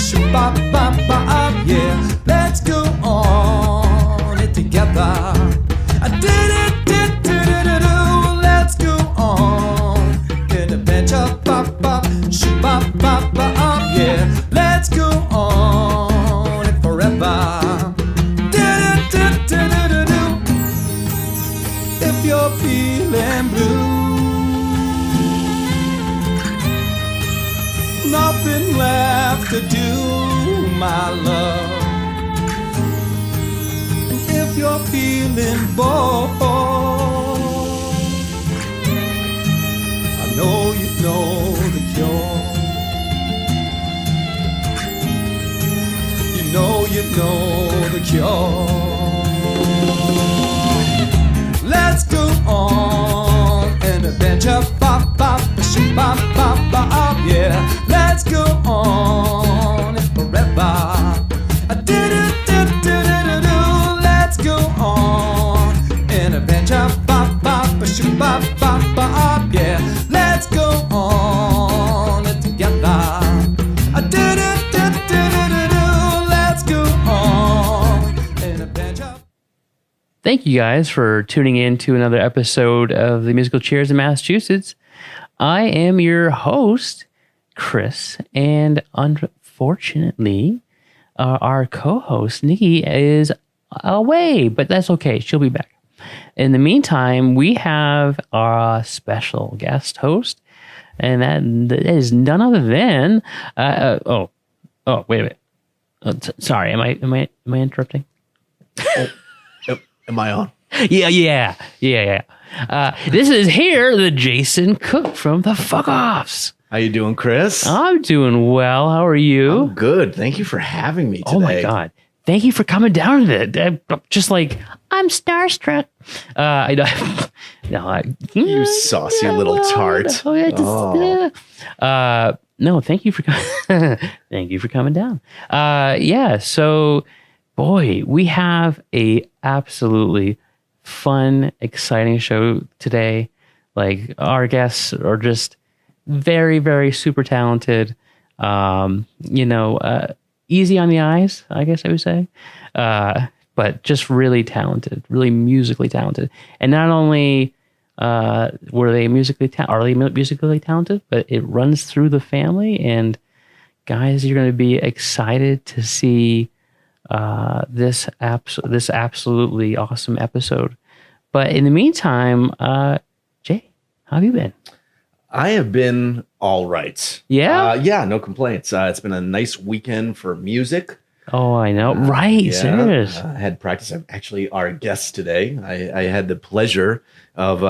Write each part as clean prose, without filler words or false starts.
Shoo-ba-ba-ba-up, yeah. Let's go on it together. Let's go on an adventure. Ba-ba, shoo-ba-ba-ba-up, yeah. Let's go on it forever. If you're feeling blue, nothing left to do, my love. And if you're feeling bored, I know you know the cure. You know the cure. Let's go on an adventure. Bop, bop, shoo, bop, bop, bop, yeah. Let's go on it forever. Let's go on an adventure. Bop, bop, shoo, bop, bop, bop, yeah. Let's go on it together. Let's go on an adventure. Thank you guys for tuning in to another episode of the Musical Chairs in Massachusetts. I am your host, Chris, and unfortunately, our co-host, Nikki, is away, but that's okay. She'll be back. In the meantime, we have our special guest host, and that is none other than, wait a minute. Sorry, am I interrupting? Am I on? Yeah. This is here, the Jason Cook from the Fuck Offs. How you doing, Chris? I'm doing well. How are you? I'm good. Thank you for having me today. Oh my God. Thank you for coming down to it. Just like, I'm starstruck. I know. You saucy little tart. No, thank you for coming. Thank you for coming down. So boy, we have a absolutely fun, exciting show today. Like, our guests are just very, very super talented. Easy on the eyes, I guess I would say. But just really talented, really musically talented. And not only are they musically talented, but it runs through the family. And guys, you're going to be excited to see this absolutely awesome episode. But in the meantime, Jay, how have you been? I have been all right. Yeah? No complaints. It's been a nice weekend for music. Oh, I know. Right. Serious. I had practice. I'm actually our guest today. I had the pleasure of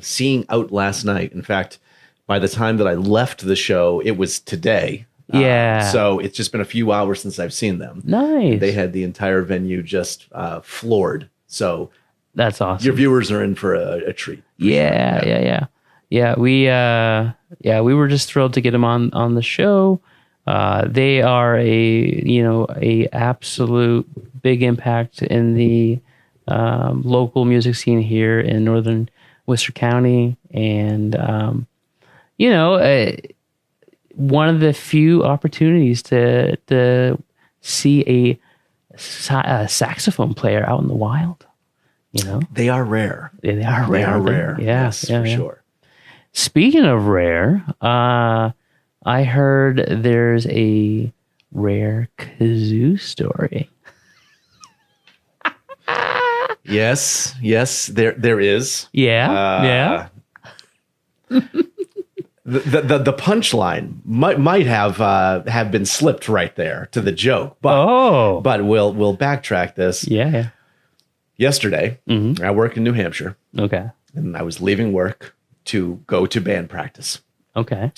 seeing Out last night. In fact, by the time that I left the show, it was today. Yeah. So it's just been a few hours since I've seen them. Nice. They had the entire venue just floored. So that's awesome. Your viewers are in for a treat. Yeah. We were just thrilled to get them on the show. They are a absolute big impact in the local music scene here in northern Worcester County, and one of the few opportunities to see a saxophone player out in the wild. They are rare. They are rare. Yes, for sure. Speaking of rare, I heard there's a rare kazoo story. Yes, there is. Yeah. The punchline might have been slipped right there to the joke, but we'll backtrack this. Yeah. Yesterday, I work in New Hampshire. Okay. And I was leaving work to go to band practice. Okay.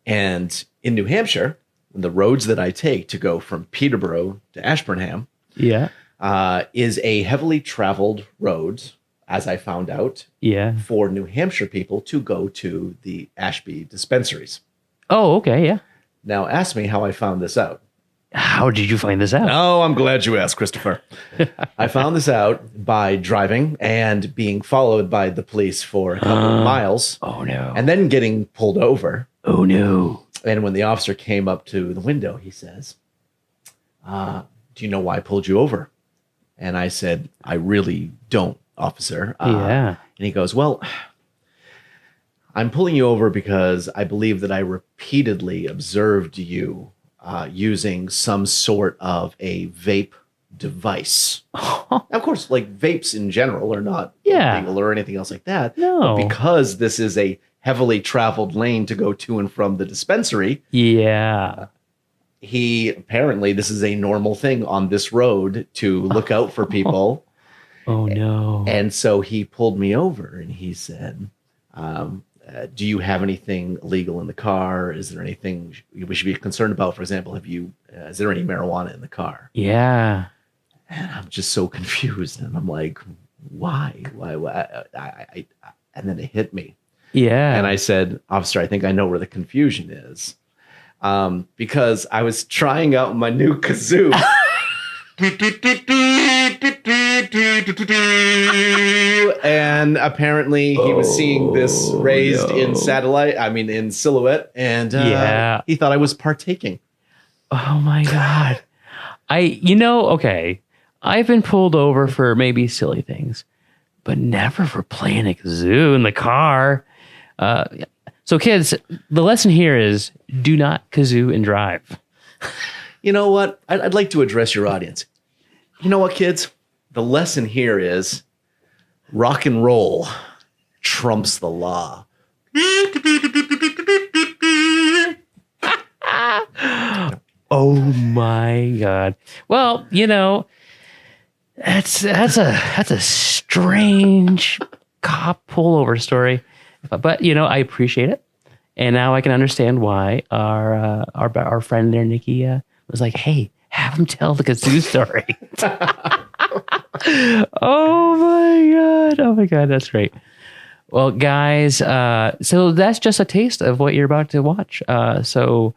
And in New Hampshire, the roads that I take to go from Peterborough to Ashburnham, is a heavily traveled road, as I found out, for New Hampshire people to go to the Ashby dispensaries. Oh, okay, yeah. Now, ask me how I found this out. How did you find this out? Oh, I'm glad you asked, Christopher. I found this out by driving and being followed by the police for a couple of miles. Oh, no. And then getting pulled over. Oh, no. And when the officer came up to the window, he says, do you know why I pulled you over? And I said, I really don't, officer. Yeah. And he goes, well, I'm pulling you over because I believe that I repeatedly observed you using some sort of a vape device. Of course, like vapes in general are not illegal or anything else like that. No. But because this is a heavily traveled lane to go to and from the dispensary. Yeah. Apparently this is a normal thing on this road to look out for people. Oh no. And so he pulled me over and he said, do you have anything illegal in the car? Is there anything we should be concerned about? For example, is there any marijuana in the car? Yeah. And I'm just so confused. And I'm like, why? And then it hit me. Yeah. And I said, officer, I think I know where the confusion is. Because I was trying out my new kazoo. And apparently he was seeing this raised in silhouette. And he thought I was partaking. Oh my God. Okay. I've been pulled over for maybe silly things, but never for playing a kazoo in the car. So kids, the lesson here is do not kazoo and drive. You know what? I'd like to address your audience. You know what, kids? The lesson here is rock and roll trumps the law. Oh my God. Well, that's a strange cop pullover story. But I appreciate it, and now I can understand why our friend there, Nikki, was like, "Hey, have him tell the kazoo story." Oh my God, that's great. Well, guys, so that's just a taste of what you're about to watch. So,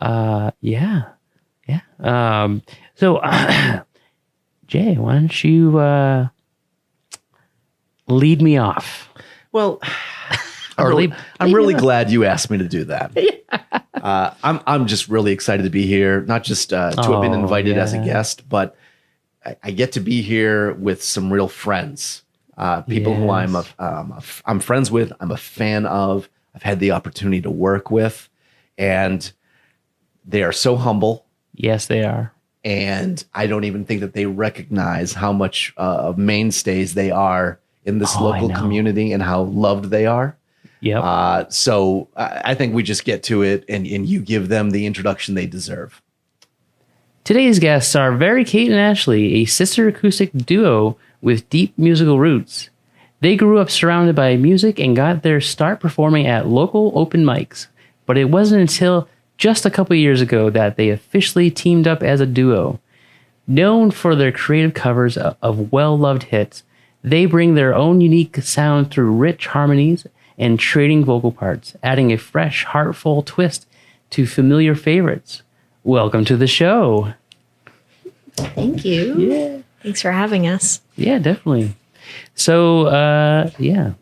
Jay, why don't you lead me off? Well. I'm really glad you asked me to do that. I'm just really excited to be here, not just to have been invited as a guest, but I get to be here with some real friends, people who I'm friends with, I'm a fan of, I've had the opportunity to work with, and they are so humble. Yes, they are. And I don't even think that they recognize how much of mainstays they are in this local community and how loved they are. Yeah. So I think we just get to it and you give them the introduction they deserve. Today's guests are Very Kate and Ashley, a sister acoustic duo with deep musical roots. They grew up surrounded by music and got their start performing at local open mics. But it wasn't until just a couple years ago that they officially teamed up as a duo. Known for their creative covers of well-loved hits, they bring their own unique sound through rich harmonies and trading vocal parts, adding a fresh, heartful twist to familiar favorites. Welcome to the show. Thank you. Yeah. Thanks for having us. Yeah, definitely. So, yeah,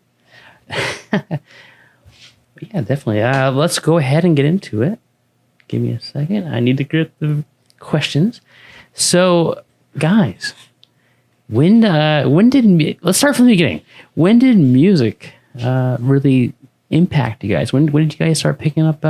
definitely. Let's go ahead and get into it. Give me a second. I need to get the questions. So, guys, when let's start from the beginning. When did music really impact you guys? When did you guys start picking up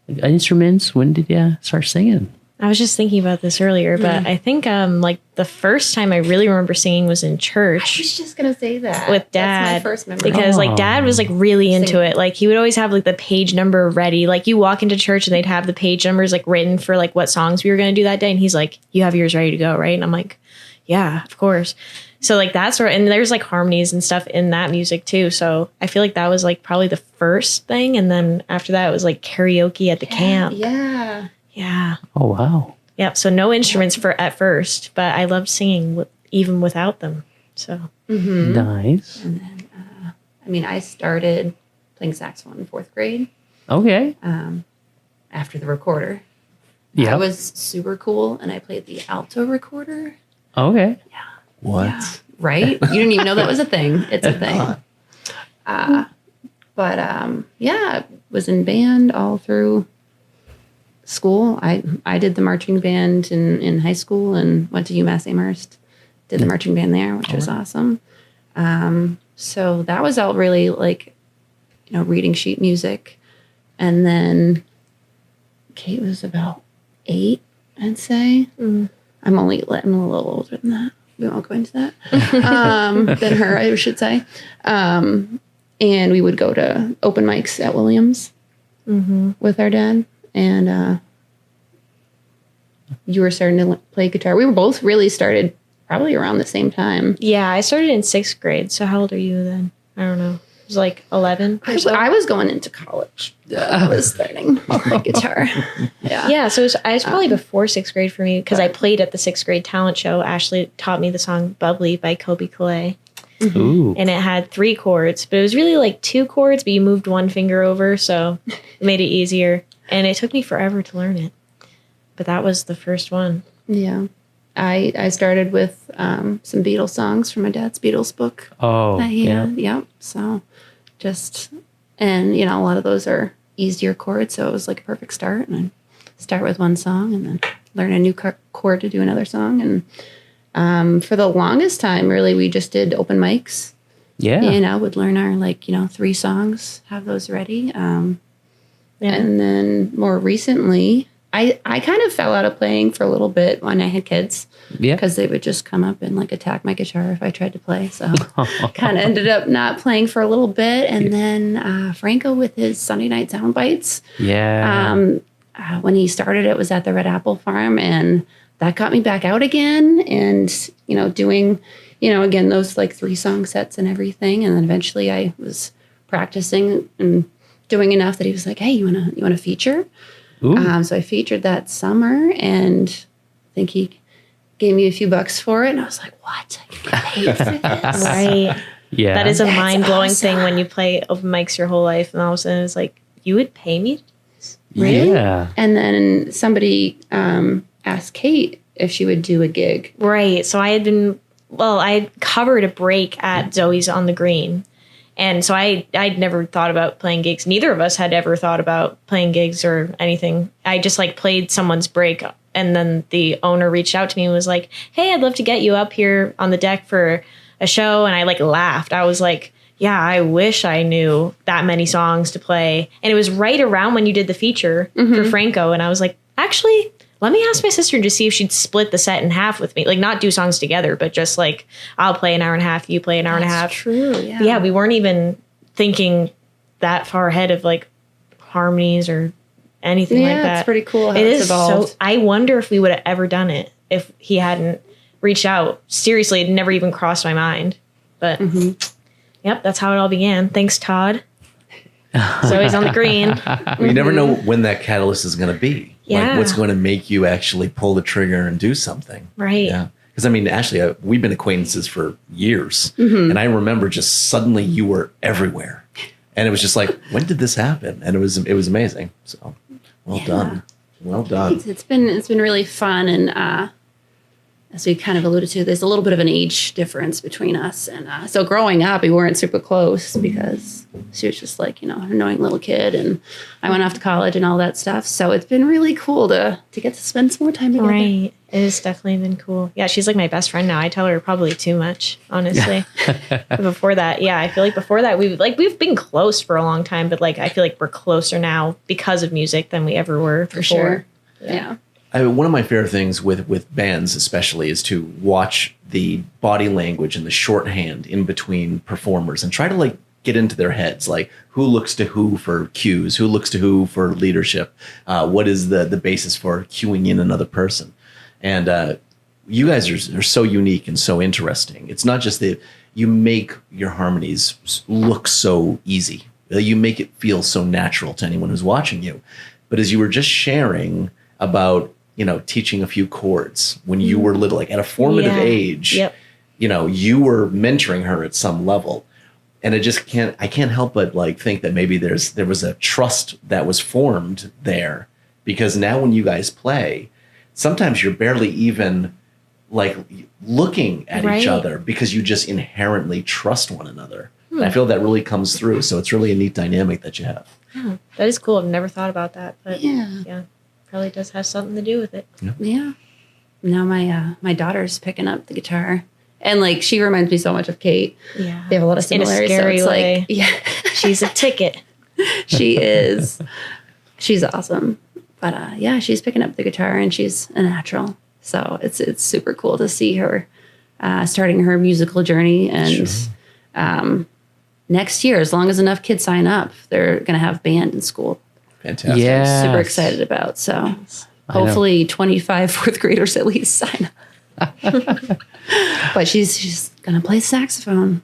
instruments? When did you start singing? I was just thinking about this earlier, but I think like the first time I really remember singing was in church. I was just gonna say that with Dad. That's my first memory. Because like Dad was like really into it. Like he would always have like the page number ready. Like you walk into church and they'd have the page numbers like written for like what songs we were gonna do that day, and he's like, "You have yours ready to go, right?" And I'm like, "Yeah, of course." So like that's where, and there's like harmonies and stuff in that music too. So I feel like that was like probably the first thing, and then after that it was like karaoke at the camp. Yeah. Oh wow. Yep. So no instruments at first, but I loved singing even without them. So nice. And then I started playing saxophone in 4th grade. Okay. After the recorder. Yeah. I was super cool, and I played the alto recorder. Okay. Yeah. What? Yeah, right? You didn't even know that was a thing. It's a thing. But I was in band all through school. I did the marching band in high school and went to UMass Amherst. Did the marching band there, which was awesome. So that was all really like, reading sheet music. And then Kate was about 8, I'd say. I'm a little older than that. We won't go into that. Than her, I should say. And we would go to open mics at Williams with our dad. And you were starting to play guitar. We were both really started probably around the same time. Yeah, I started in 6th grade. So how old are you then? I don't know. It was like 11 or so. I was going into college. I was starting to play guitar. Yeah, so it was probably before 6th grade for me because I played at the 6th grade talent show. Ashley taught me the song Bubbly by Kobe Calais. Ooh. And it had 3 chords, but it was really like 2 chords, but you moved one finger over, so it made it easier. And it took me forever to learn it. But that was the first one. Yeah. I started with some Beatles songs from my dad's Beatles book. Oh, yeah. Yep. So and a lot of those are easier chords. So it was like a perfect start. And I'd start with one song and then learn a new chord to do another song. And for the longest time, really, we just did open mics. Yeah. Would learn our 3 songs, have those ready. And then more recently, I kind of fell out of playing for a little bit when I had kids. Yeah. Because they would just come up and attack my guitar if I tried to play. So kind of ended up not playing for a little bit. And then Franco with his Sunday night sound bites. Yeah. When he started, it was at the Red Apple Farm. And that got me back out again. And, doing, again, those 3 song sets and everything. And then eventually I was practicing and doing enough that he was like, hey, you want to feature? So I featured that summer, and I think he gave me a few bucks for it. And I was like, what? I can get paid for this? Right. Yeah. That is a mind-blowing thing when you play open mics your whole life. And all of a sudden it's like, you would pay me? Really? Yeah. And then somebody asked Kate if she would do a gig. Right. So I had covered a break at Zoe's on the Green. And so I'd never thought about playing gigs. Neither of us had ever thought about playing gigs or anything. I just played someone's break. And then the owner reached out to me and was like, hey, I'd love to get you up here on the deck for a show. And I laughed. I was like, yeah, I wish I knew that many songs to play. And it was right around when you did the feature for Franco. And I was like, actually, let me ask my sister to see if she'd split the set in half with me. Not do songs together, but just I'll play an hour and a half, you play an hour and a half. True, yeah. Yeah, we weren't even thinking that far ahead of harmonies or anything like that. Yeah, it's pretty cool how it it's is evolved. So I wonder if we would have ever done it if he hadn't reached out. Seriously, it never even crossed my mind. But yep, that's how it all began. Thanks, Todd. So he's on the Green. You never know when that catalyst is going to be. Yeah. What's going to make you actually pull the trigger and do something. Right. Yeah. Because Ashley, we've been acquaintances for years. And I remember just suddenly you were everywhere. And it was just when did this happen? And it was amazing. So well done. Well done. It's been really fun. And as we kind of alluded to, there's a little bit of an age difference between us. And so growing up, we weren't super close because she was just an annoying little kid. And I went off to college and all that stuff. So it's been really cool to get to spend some more time together. Right. It has definitely been cool. Yeah, she's my best friend now. I tell her probably too much, honestly. Before that, yeah, I feel before that we've been close for a long time, but I feel we're closer now because of music than we ever were before. For sure. Yeah. One of my favorite things with bands especially is to watch the body language and the shorthand in between performers and try to get into their heads, who looks to who for cues, who looks to who for leadership, what is the basis for cueing in another person. And you guys are so unique and so interesting. It's not just that you make your harmonies look so easy. You make it feel so natural to anyone who's watching you. But as you were just sharing about, teaching a few chords when you were little, at a formative age, you were mentoring her at some level. And I can't help but think that maybe there was a trust that was formed there, because now when you guys play, sometimes you're barely even looking at each other because you just inherently trust one another. And I feel that really comes through. So it's really a neat dynamic that you have. Oh, that is cool. I've never thought about that, but yeah. probably does have something to do with it. Yeah. Now my daughter's picking up the guitar. And like she reminds me so much of Kate. Yeah. They have a lot of similarities. In a scary so it's way. like, yeah. She's a ticket. She is. She's awesome. But yeah, she's picking up the guitar and she's a natural. So it's super cool to see her starting her musical journey. And next year, as long as enough kids sign up, they're going to have band in school. Fantastic. Yeah. Super excited about. So hopefully 25 fourth graders at least sign up. But she's going to play saxophone.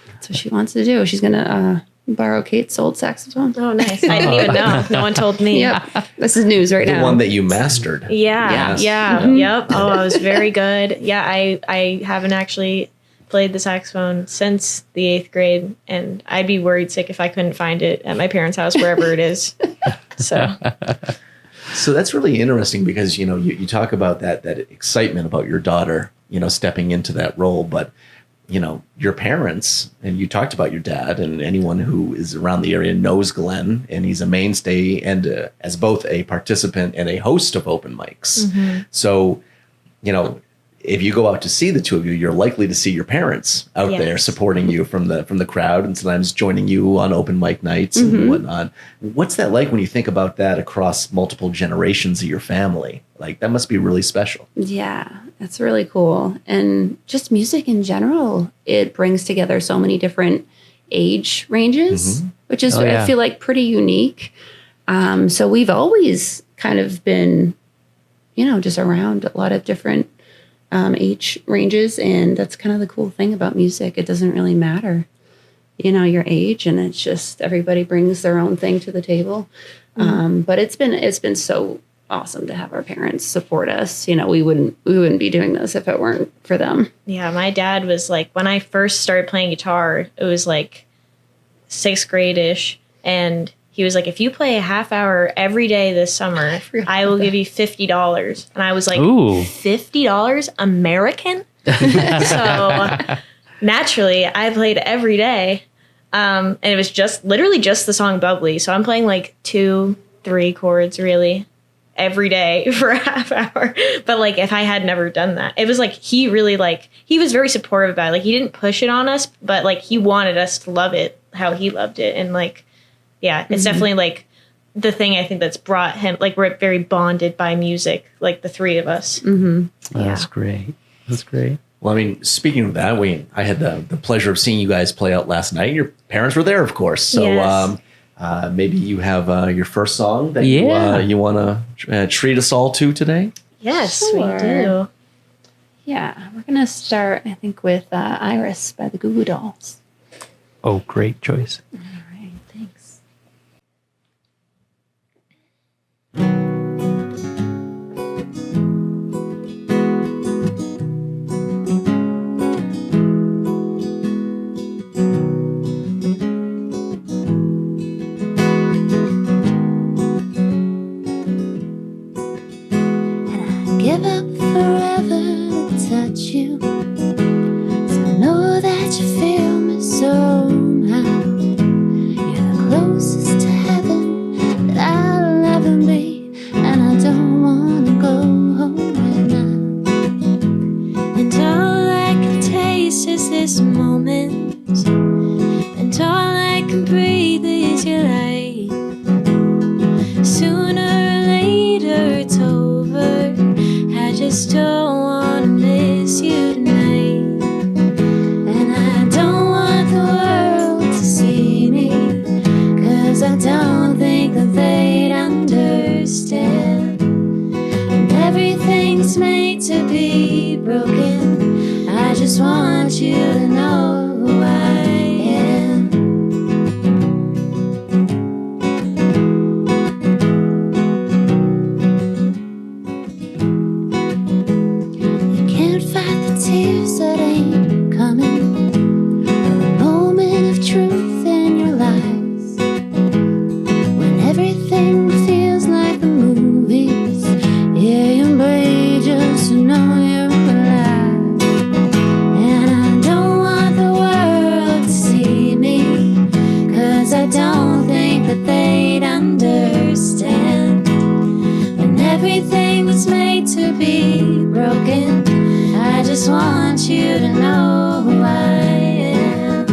That's what she wants to do. She's going to borrow Kate's old saxophone. Oh, nice. I didn't even know. No one told me. Yep. This is news right The now. one that you mastered. Yeah. Yes. Yeah. Yep. Oh, I was very good. Yeah. I haven't actually played the saxophone since the 8th grade, and I'd be worried sick if I couldn't find it at my parents' house, wherever it is. So that's really interesting because, you talk about that excitement about your daughter, stepping into that role, but your parents, and you talked about your dad, and anyone who is around the area knows Glenn, and he's a mainstay and as both a participant and a host of open mics. Mm-hmm. So, if you go out to see the two of you, you're likely to see your parents out there supporting you from the crowd, and sometimes joining you on open mic nights and whatnot. What's that like when you think about that across multiple generations of your family? Like, that must be really special. Yeah, that's really cool. And just music in general, it brings together so many different age ranges, which is, I feel like, pretty unique. So we've always kind of been, just around a lot of different age ranges. And that's kind of the cool thing about music. It doesn't really matter, your age, and it's just everybody brings their own thing to the table. But it's been so awesome to have our parents support us. We wouldn't be doing this if it weren't for them. Yeah, my dad was like, when I first started playing guitar, it was like 6th grade-ish, and he was like, if you play a half hour every day this summer, I will give you $50. And I was like, ooh. $50 American? So naturally, I played every day. And it was literally just the song Bubbly. So I'm playing like 2-3 chords really every day for a half hour. But like, if I had never done that, it was like, he was very supportive about it. Like, he didn't push it on us, but like, he wanted us to love it how he loved it. And like, yeah, it's definitely like the thing I think that's brought him, like, we're very bonded by music, like the three of us. Mm-hmm. That's great. That's great. Well, I mean, speaking of that, I had the pleasure of seeing you guys play out last night. Your parents were there, of course. So yes. Maybe you have your first song that you want to treat us all to today? Yes, Sure. we do. Yeah, we're going to start, I think, with Iris by the Goo Goo Dolls. Oh, great choice. All right, thanks. Give up forever to touch you, so I know that you feel me somehow. You're the closest to heaven that I'll ever be, and I don't wanna go home right now. And all I can taste is this moment, and all I can breathe is your light. Sooner or later it's over, I just don't wanna miss you tonight. And I don't want the world to see me, 'cause I don't think that they'd understand. And everything's made to be broken, I just want you to know who I am. Can't fight the tears that ain't coming, or the moment of truth in your lies. When everything feels like the movies, yeah, you bleed just to know you're alive. And I don't want the everything's made to be broken. I just want you to know who I am.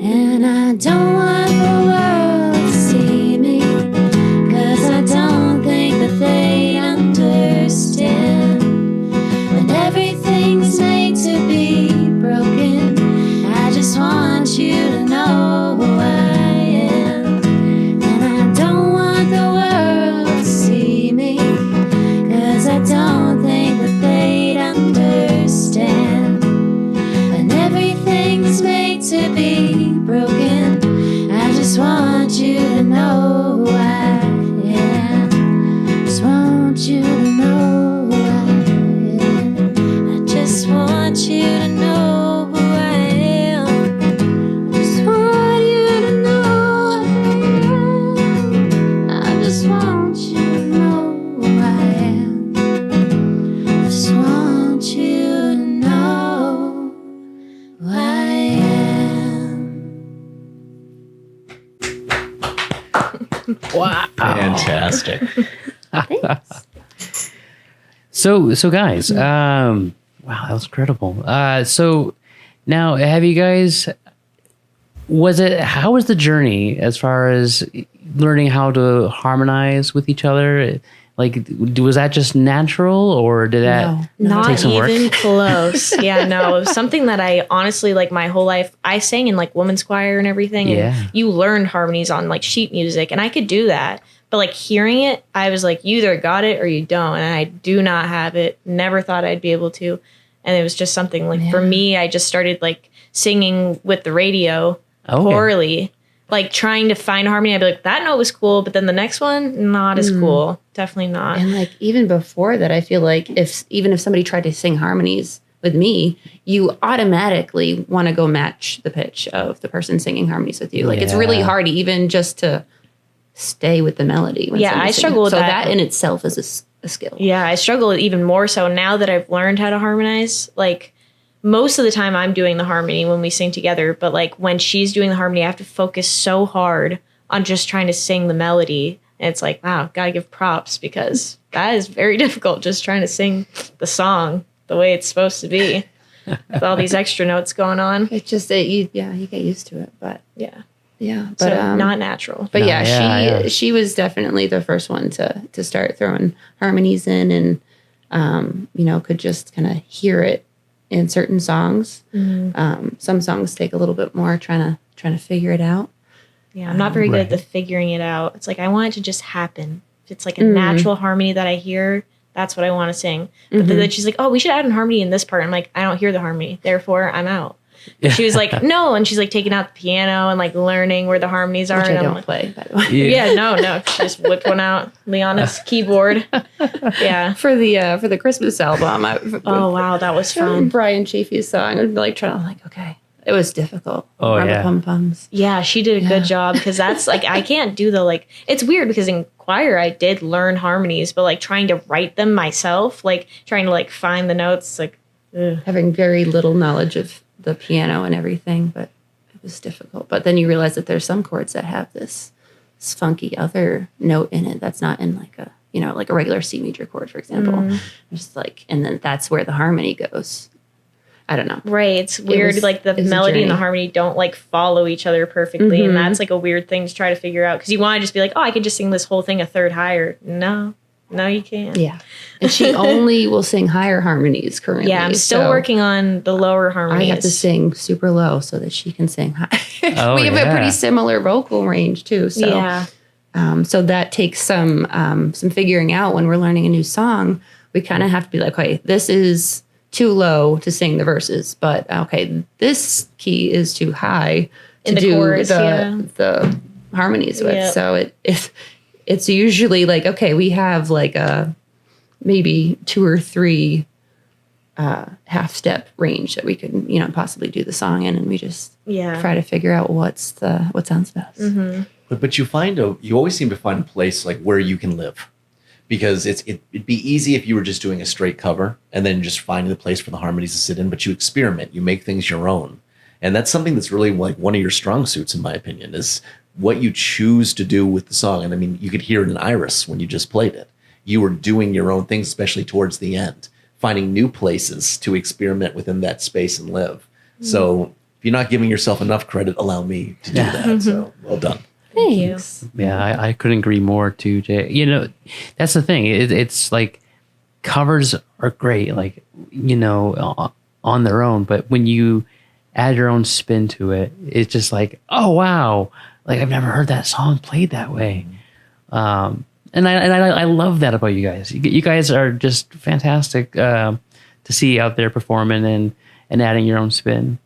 And I don't want the world to see me, 'cause I don't think that they understand. When everything's made to be broken, I just want you to know who I am. And I don't want the world to see me, 'cause I don't think that they'd understand. When everything's made to be broken, I just want you to know who I am. Just want you to know who I am. I just want you to know who I am. I just want you to know who I am. I just want you to know who I am. I just want you to know who I am. Wow. Fantastic. So guys, wow, that was incredible. So now have you guys, how was the journey as far as learning how to harmonize with each other? Like, was that just natural, or did that Not take some work? even close. Yeah, no. It was something that I honestly, like, my whole life, I sang in like women's choir and everything. Yeah. And you learned harmonies on like sheet music, and I could do that. But like hearing it, I was like, you either got it or you don't. And I do not have it. Never thought I'd be able to. And it was just something like, for me, I just started like singing with the radio poorly. Like trying to find harmony. I'd be like, that note was cool, but then the next one, not as cool. Definitely not. And like even before that, I feel like if somebody tried to sing harmonies with me, you automatically want to go match the pitch of the person singing harmonies with you. Like it's really hard even just to stay with the melody. When I struggle with that. So that. that in itself is a skill. Yeah, I struggle even more so now that I've learned how to harmonize. Like most of the time I'm doing the harmony when we sing together, but like when she's doing the harmony, I have to focus so hard on just trying to sing the melody. And it's like, wow, gotta give props, because that is very difficult, just trying to sing the song the way it's supposed to be with all these extra notes going on. It's just that you get used to it, but Yeah. but So not natural. But No, she was definitely the first one to start throwing harmonies in, and could just kind of hear it in certain songs. Some songs take a little bit more trying to figure it out. Yeah, I'm not very good at the figuring it out. It's like I want it to just happen. If it's like a natural harmony that I hear, that's what I want to sing. But then she's like, oh, we should add a harmony in this part. I'm like, I don't hear the harmony, therefore I'm out. She was like, no, and she's like taking out the piano and like learning where the harmonies are. Which and I I'm don't like, play, by the way. Yeah, no. She just whipped one out, Liana's keyboard. Yeah. For the Christmas album. Oh wow, that was fun. Brian Chaffee's song. I'd be like trying to like, okay. It was difficult. Oh, yeah. Pum pums. Yeah, she did a good job, because that's like I can't do the like. It's weird because in choir I did learn harmonies, but like trying to write them myself, like trying to like find the notes, like Having very little knowledge of the piano and everything, but it was difficult. But then you realize that there's some chords that have this funky other note in it that's not in like a like a regular C major chord, for example. Just like, and then that's where the harmony goes. I don't know. Right. It's weird. Like the melody and the harmony don't like follow each other perfectly. And that's like a weird thing to try to figure out. Because you want to just be like, oh, I could just sing this whole thing a third higher. No, you can't. Yeah. And she only will sing higher harmonies currently. Yeah, I'm still working on the lower harmonies. I have to sing super low so that she can sing high. Oh, we have a pretty similar vocal range too. So yeah. So that takes some figuring out when we're learning a new song. We kind of have to be like, okay, this is too low to sing the verses, but okay, this key is too high to do chorus, the harmonies with. Yep. So it's usually like, okay, we have like a maybe 2 or 3 half step range that we could possibly do the song in, and we just try to figure out what sounds best. But you always seem to find a place like where you can live, because it'd be easy if you were just doing a straight cover and then just finding the place for the harmonies to sit in, but you experiment, you make things your own. And that's something that's really like one of your strong suits, in my opinion, is what you choose to do with the song. And I mean, you could hear it in Iris when you just played it. You were doing your own things, especially towards the end, finding new places to experiment within that space and live. So if you're not giving yourself enough credit, allow me to do that. So well done. Thanks. Yeah, I couldn't agree more too, Jay. You know, that's the thing. It's like covers are great, like, you know, on their own. But when you add your own spin to it, it's just like, oh, wow. Like, I've never heard that song played that way. And I love that about you guys. You guys are just fantastic to see out there performing and adding your own spin.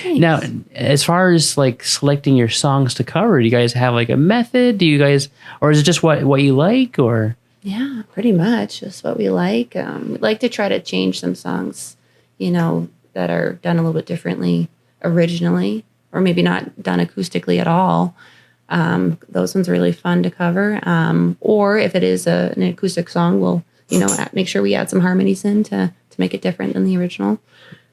Now, as far as like selecting your songs to cover, do you guys have like a method? Do you guys, or is it just what you like, or? Yeah, pretty much just what we like. We like to try to change some songs, you know, that are done a little bit differently originally, or maybe not done acoustically at all. Those ones are really fun to cover. Or if it is an acoustic song, we'll, you know, make sure we add some harmonies in to make it different than the original.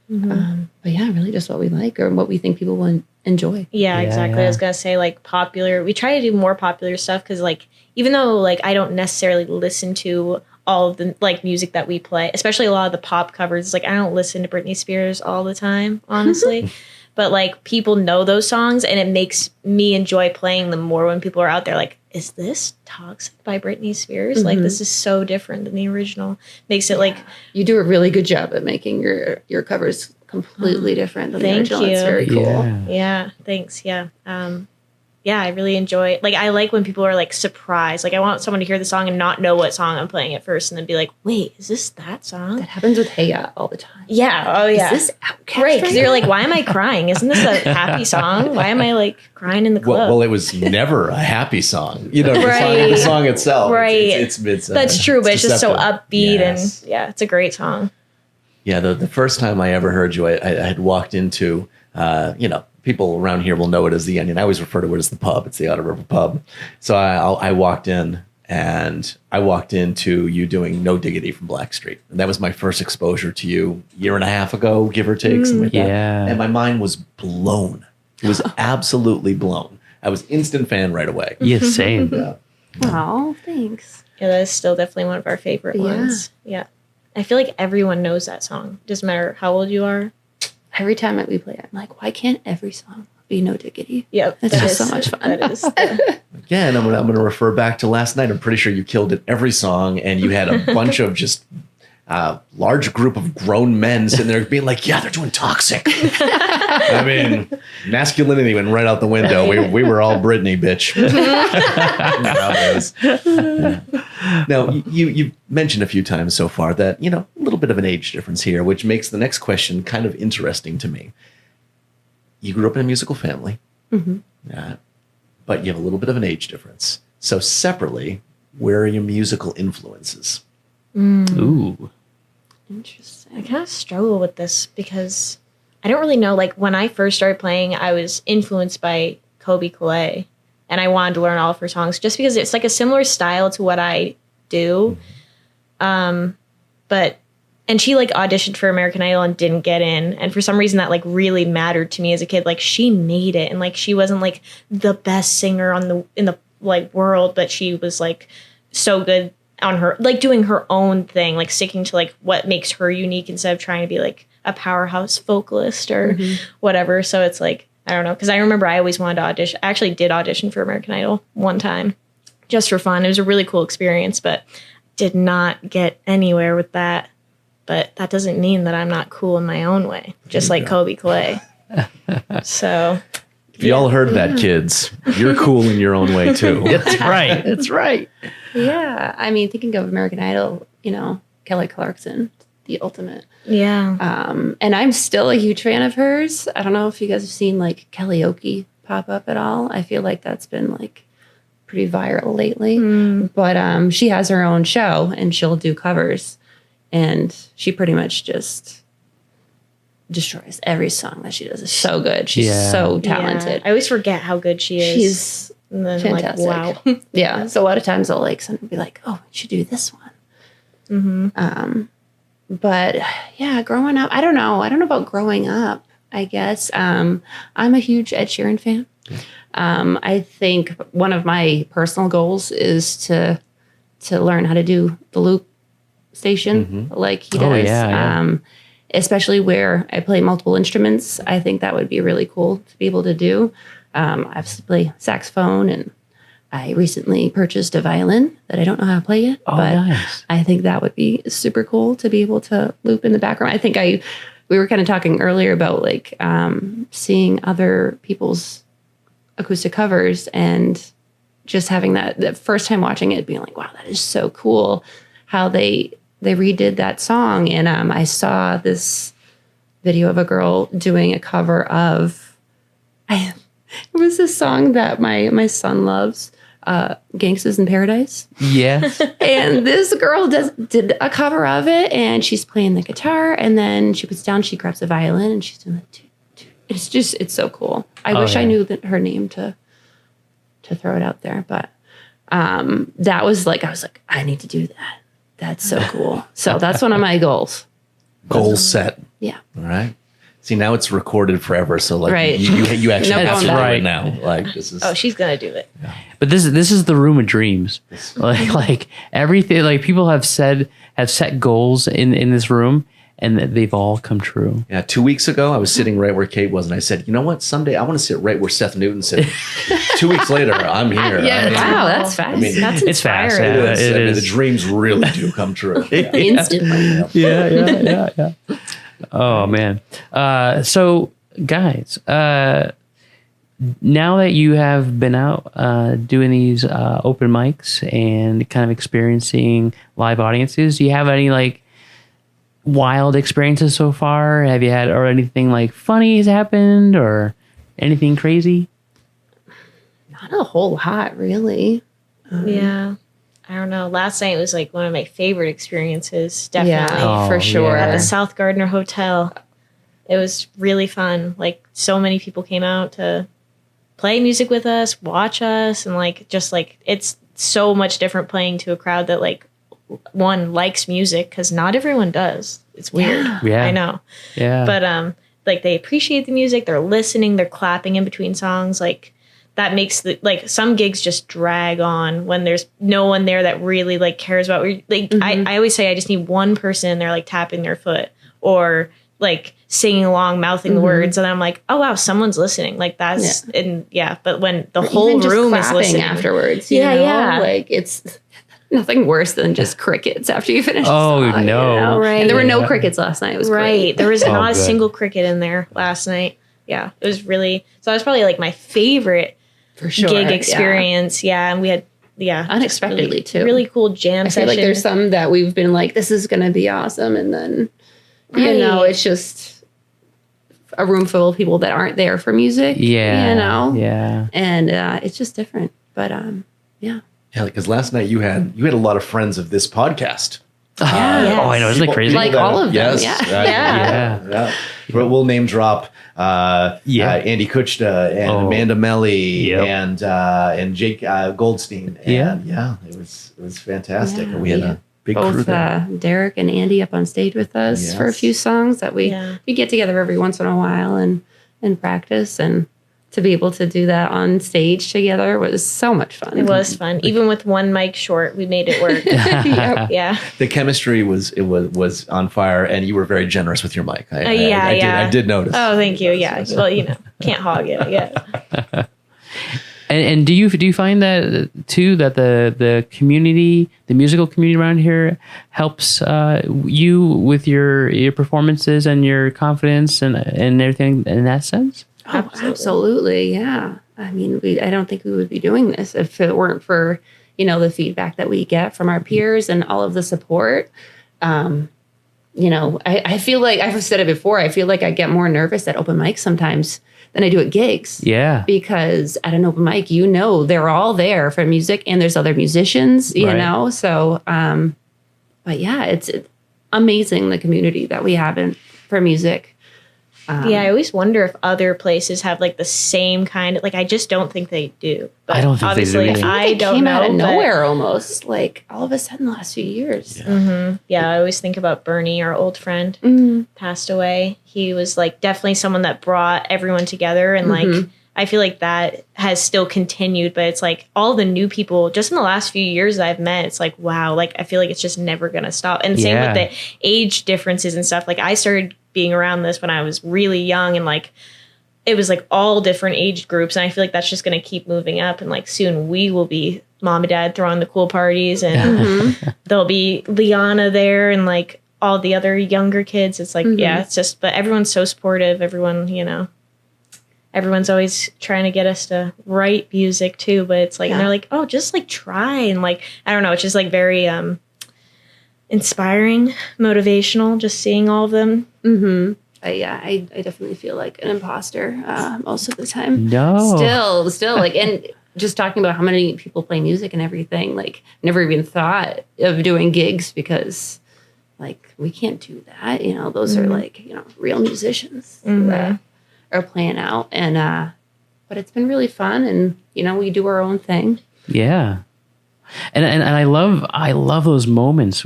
But yeah, really just what we like or what we think people will enjoy. Yeah, exactly. I was going to say like popular. We try to do more popular stuff because like, even though like I don't necessarily listen to all of the like music that we play, especially a lot of the pop covers, like I don't listen to Britney Spears all the time, honestly. But like people know those songs and it makes me enjoy playing them more when people are out there like, is this Toxic by Britney Spears? Like this is so different than the original. Makes it like you do a really good job at making your covers completely different than the original. you. It's very cool. Yeah, thanks. Yeah. Yeah, I really enjoy like I like when people are like surprised. Like I want someone to hear the song and not know what song I'm playing at first and then be like, wait, is this that song? That happens with Hey Ya all the time. Yeah. Oh yeah. Is this Outkast? Right, because you're like, why am I crying? Isn't this a happy song? Why am I like crying in the club? Well, it was never a happy song. You know, Right. the song itself. Right. It's That's true, but it's just so deceptive. upbeat Yes. and yeah, it's a great song. Yeah, the first time I ever heard you, I had walked into, you know, people around here will know it as the Onion. I always refer to it as the pub. It's the Otter River Pub. So I walked in, and I walked into you doing No Diggity from Blackstreet. And that was my first exposure to you a year and a half ago, give or take, something like that. Yeah. And my mind was blown. It was absolutely blown. I was instant fan right away. Yeah, same. Yeah. Oh, thanks. Yeah, that is still definitely one of our favorite Yeah. ones. Yeah. I feel like everyone knows that song. Doesn't matter how old you are. Every time that we play it, I'm like, why can't every song be No Diggity? Yep. It's that just is- so much fun. That is. Again, I'm gonna refer back to last night. I'm pretty sure you killed it every song, and you had a bunch of just large group of grown men sitting there being like, "Yeah, they're doing Toxic." I mean, masculinity went right out the window. We were all Britney, bitch. Now, you mentioned a few times so far that, you know, a little bit of an age difference here, which makes the next question kind of interesting to me. You grew up in a musical family, but you have a little bit of an age difference. So separately, where are your musical influences? Ooh. Interesting. I kind of struggle with this because I don't really know. Like when I first started playing, I was influenced by Kobe Calais, and I wanted to learn all of her songs just because it's like a similar style to what I do. And she like auditioned for American Idol and didn't get in, and for some reason that like really mattered to me as a kid. Like she made it, and like she wasn't like the best singer in the like world, but she was like so good on her, like doing her own thing, like sticking to like what makes her unique instead of trying to be like a powerhouse vocalist or whatever. So it's like, I don't know. Because I remember I always wanted to audition. I actually did audition for American Idol one time just for fun. It was a really cool experience, but did not get anywhere with that. But that doesn't mean that I'm not cool in my own way, just like Kobe Calais. So If y'all heard that, kids, you're cool in your own way too. That's right. That's right. Yeah. I mean, thinking of American Idol, you know, Kelly Clarkson, the ultimate. yeah. And I'm still a huge fan of hers. I don't know if you guys have seen like karaoke pop up at all. I feel like that's been like pretty viral lately. But she has her own show and she'll do covers. And she pretty much just destroys every song that she does. It's so good. She's Yeah. so talented. Yeah. I always forget how good she is. She's And then Fantastic. like, wow. Yeah. So a lot of times I'll like someone will be like, oh, you should do this one. But yeah, growing up, I don't know about growing up, I guess. I'm a huge Ed Sheeran fan. I think one of my personal goals is to learn how to do the loop station like he does. Especially where I play multiple instruments. I think that would be really cool to be able to do. I obviously play saxophone, and I recently purchased a violin that I don't know how to play yet. But Nice. I think that would be super cool to be able to loop in the background. I think we were kind of talking earlier about like seeing other people's acoustic covers and just having that the first time watching it being like, wow, that is so cool how they redid that song. And I saw this video of a girl doing a cover of it was a song that my son loves, Gangsters in Paradise. Yes. And this girl did a cover of it, and she's playing the guitar, and then she grabs a violin, and she's doing the it's so cool. I wish I knew her name to throw it out there, but that was like, I was like, I need to do that. That's so cool. So that's one of my goals. Goal set. Yeah. All right. See, now it's recorded forever. So like Right. you actually No have to going do back. it now. Like this is. Oh, she's gonna do it. But this is the room of dreams. Like everything, like people have set goals in this room, and they've all come true. Yeah, 2 weeks ago, I was sitting right where Kate was, and I said, you know what? Someday I want to sit right where Seth Newton's sitting. 2 weeks later, I'm here. Yeah. I'm here. Wow, that's fast. I mean, That's It's fast. inspiring. Yeah, It is. it I mean, is. the dreams really do come true. Instantly. Yeah. Oh man. So guys, now that you have been out doing these open mics and kind of experiencing live audiences, do you have any like wild experiences so far? Have you had or anything like funny has happened or anything crazy? Not a whole lot, really. Yeah. I don't know. Last night was like one of my favorite experiences. Definitely. Oh, for sure. At the South Gardner Hotel. It was really fun. Like so many people came out to play music with us, watch us, and like just like it's so much different playing to a crowd that like one likes music because not everyone does. It's weird. Yeah. I know. Yeah. But like they appreciate the music, they're listening, they're clapping in between songs. Like that makes the like some gigs just drag on when there's no one there that really like cares about like I always say I just need one person in there like tapping their foot or like singing along, mouthing the words, and I'm like, oh wow, someone's listening. Like that's but when the whole Even just room is clapping listening afterwards, you know? Like it's nothing worse than just crickets after you finish. Oh, the song, no. you know? Right. And there were no crickets last night. It was great. There was not a good. single cricket in there last night. Yeah, it was really so. That was probably like my favorite For sure. gig yeah. experience. Yeah, and we had just Unexpectedly, really, too. really cool jam I feel session. like there's some that we've been like, this is going to be awesome. And then, you know, Right. it's just a room full of people that aren't there for music. Yeah. You know? Yeah. And it's just different. But yeah. Yeah, because last night you had a lot of friends of this podcast. Yes. Oh, I know. Isn't it crazy? Like all of them, Yes. yeah. Yeah. We'll name drop Andy Kuchta and Oh. Amanda Melly Yep. and Jake Goldstein. And it was fantastic. Yeah. And we had a big crew Both there. Derek and Andy up on stage with us for a Yes. few songs that we get together every once in a while and practice, and to be able to do that on stage together was so much fun. It was fun. Even with one mic short, we made it work. Yep. Yeah. The chemistry was on fire, and you were very generous with your mic. I did notice. Oh, thank you. Yeah. Well, you know, can't hog it, I guess. And do you find that too, that the community, the musical community around here helps you with your performances and your confidence and everything in that sense? Oh, absolutely. Yeah. I mean, I don't think we would be doing this if it weren't for, you know, the feedback that we get from our peers and all of the support. You know, I feel like I've said it before. I feel like I get more nervous at open mics sometimes than I do at gigs. Yeah. Because at an open mic, you know, they're all there for music and there's other musicians, you Right. know? So, but yeah, it's amazing the community that we have for music. Yeah, I always wonder if other places have like the same kind of like. I just don't think they do. But I don't think they do obviously, either. I don't came know. out of but- nowhere almost, like all of a sudden the last few years. Yeah, I always think about Bernie, our old friend, passed away. He was like definitely someone that brought everyone together, and like I feel like that has still continued. But it's like all the new people just in the last few years that I've met. It's like wow, like I feel like it's just never gonna stop. And same with the age differences and stuff. Like I started being around this when I was really young, and like it was like all different age groups, and I feel like that's just going to keep moving up, and like soon we will be mom and dad throwing the cool parties, and there'll be Liana there and like all the other younger kids. It's like yeah, it's just, but everyone's so supportive. Everyone, you know, everyone's always trying to get us to write music too, but it's like and they're like, oh, just like try, and like I don't know, it's just like very inspiring, motivational, just seeing all of them. I definitely feel like an imposter most of the time. No. Still like, and just talking about how many people play music and everything, like never even thought of doing gigs because like we can't do that. You know, those are like, you know, real musicians that are playing out. And, but it's been really fun, and, you know, we do our own thing. Yeah. And I love those moments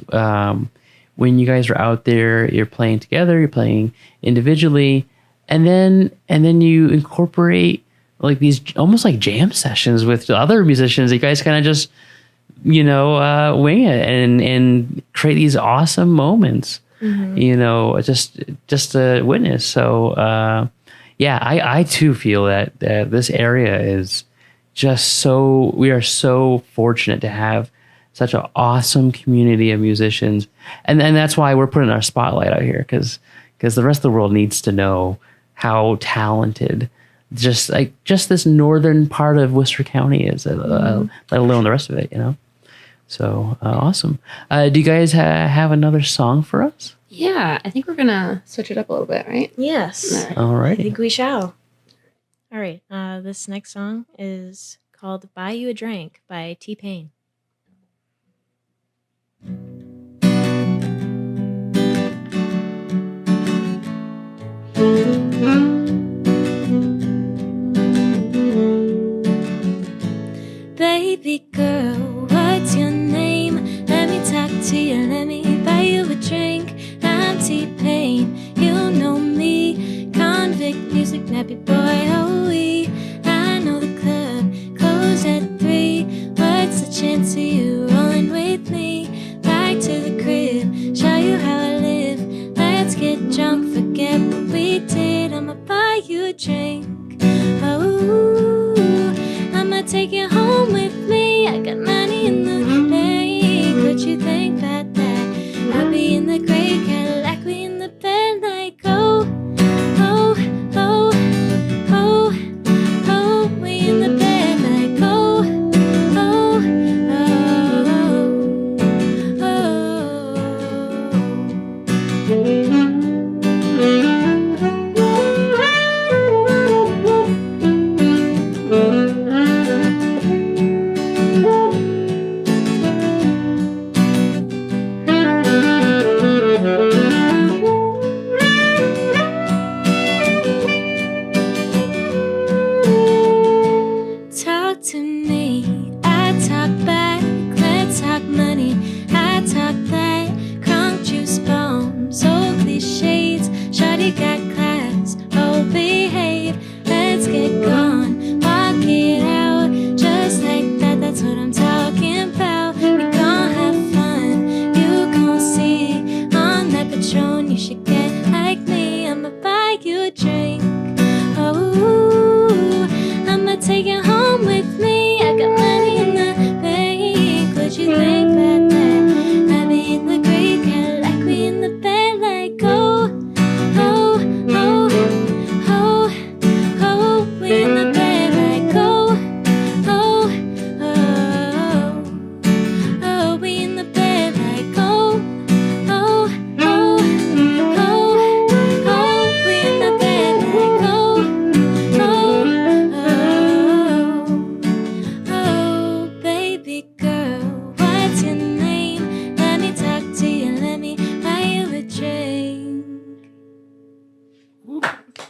when you guys are out there, you're playing together, you're playing individually, and then you incorporate like these almost like jam sessions with other musicians. You guys kind of just wing it and create these awesome moments. You know, just a witness. So yeah, I too feel that this area is just we are so fortunate to have such an awesome community of musicians. And that's why we're putting our spotlight out here, because the rest of the world needs to know how talented just this northern part of Worcester County is, let alone the rest of it, you know? So awesome. Do you guys have another song for us? Yeah, I think we're going to switch it up a little bit, right? Yes. All right. I think we shall. All right. This next song is called Buy You a Drink by T-Pain. Baby girl, what's your name? Let me talk to you, let me buy you a drink. I'm T-Pain, you know me. Convict music, nappy boy, oh I know the club closed at 3. What's the chance of you rolling with me? Back to the crib, show you how I live. Let's get drunk, forget what we did. I'ma buy you a drink. Oh, I'ma take you home with me. I got money in the bank. What you think about that? I'll be in the gray Cadillac, we in the bed like oh, oh, oh, oh, oh. We in the bed like oh, oh, oh, oh.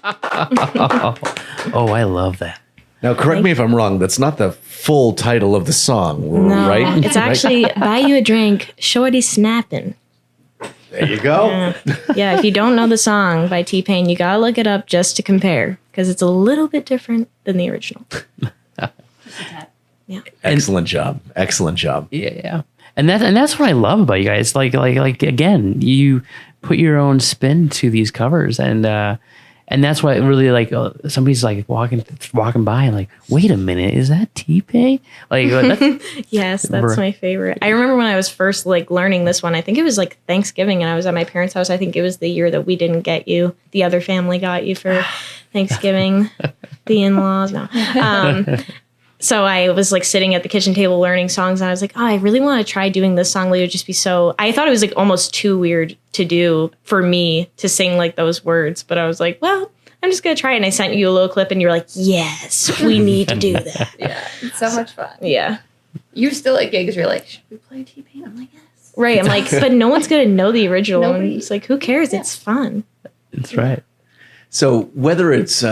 Oh, I love that. Now, correct me if I'm wrong. That's not the full title of the song, No, right? it's actually Buy You a Drink, Shorty Snappin'. There you go. Yeah, if you don't know the song by T-Pain, you gotta look it up just to compare because it's a little bit different than the original. Yeah. Excellent job. Excellent job. Yeah. And that's what I love about you guys. Like again, you put your own spin to these covers, and that's what really like somebody's like walking by and like, wait a minute, is that T-Pain? Like Yes, that's my favorite. I remember when I was first like learning this one. I think it was like Thanksgiving, and I was at my parents' house. I think it was the year that we didn't get you. The other family got you for Thanksgiving. The in-laws, no. So I was like sitting at the kitchen table learning songs, and I was like, oh, I really want to try doing this song. Like, it would just be so. I thought it was like almost too weird to do for me to sing like those words, but I was like, well, I'm just gonna try it. And I sent you a little clip, and you were like, yes, we need to do that. Yeah, it's so much fun. Yeah. You're still at gigs, you're like, should we play T-Pain? I'm like, yes. Right. I'm like, but no one's gonna know the original. And Nobody. it's like, who cares? It's fun. That's right. So whether it's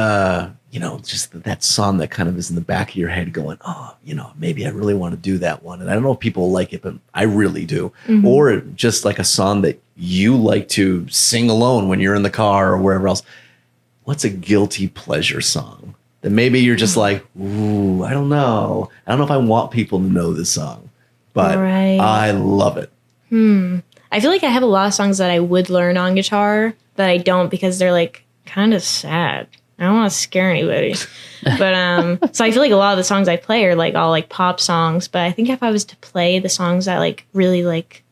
just that song that kind of is in the back of your head going, oh, maybe I really want to do that one. And I don't know if people like it, but I really do. Mm-hmm. Or just like a song that you like to sing alone when you're in the car or wherever else. What's a guilty pleasure song that maybe you're just like, ooh, I don't know. I don't know if I want people to know this song, but Right. I love it. I feel like I have a lot of songs that I would learn on guitar that I don't because they're like kind of sad. I don't want to scare anybody. But so I feel like a lot of the songs I play are like all like pop songs, but I think if I was to play the songs that like really like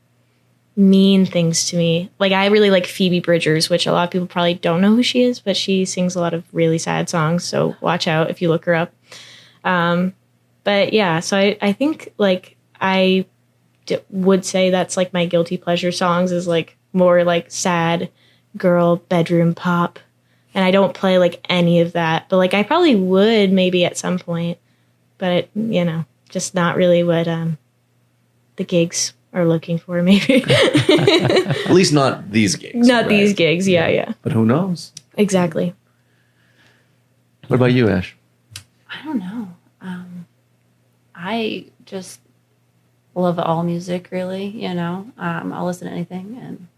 mean things to me, like I really like Phoebe Bridgers, which a lot of people probably don't know who she is, but she sings a lot of really sad songs, so watch out if you look her up. But yeah, so I think like I would say that's like my guilty pleasure songs is like more like sad girl bedroom pop. And I don't play like any of that, but like I probably would maybe at some point, but just not really what the gigs are looking for maybe. At least not these gigs. Not right? these gigs. Yeah. But who knows? Exactly. What about you, Ash? I don't know. I just love all music, really. I'll listen to anything, and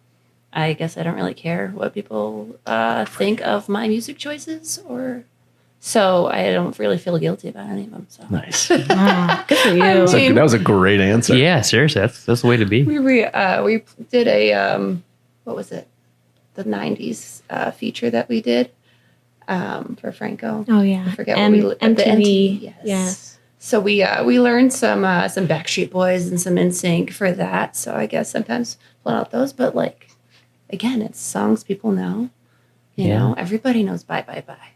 I guess I don't really care what people think of my music choices, so I don't really feel guilty about any of them. So Nice. Wow, good for you. That was a great answer. Yeah, seriously, that's the way to be. we did a what was it? The '90s feature that we did for Franco. Oh yeah. I forget and what MTV. the MTV. Yes. Yes. So we learned some Backstreet Boys and some NSYNC for that. So I guess sometimes pull out those, but like again, it's songs people know. You know, everybody knows Bye Bye Bye,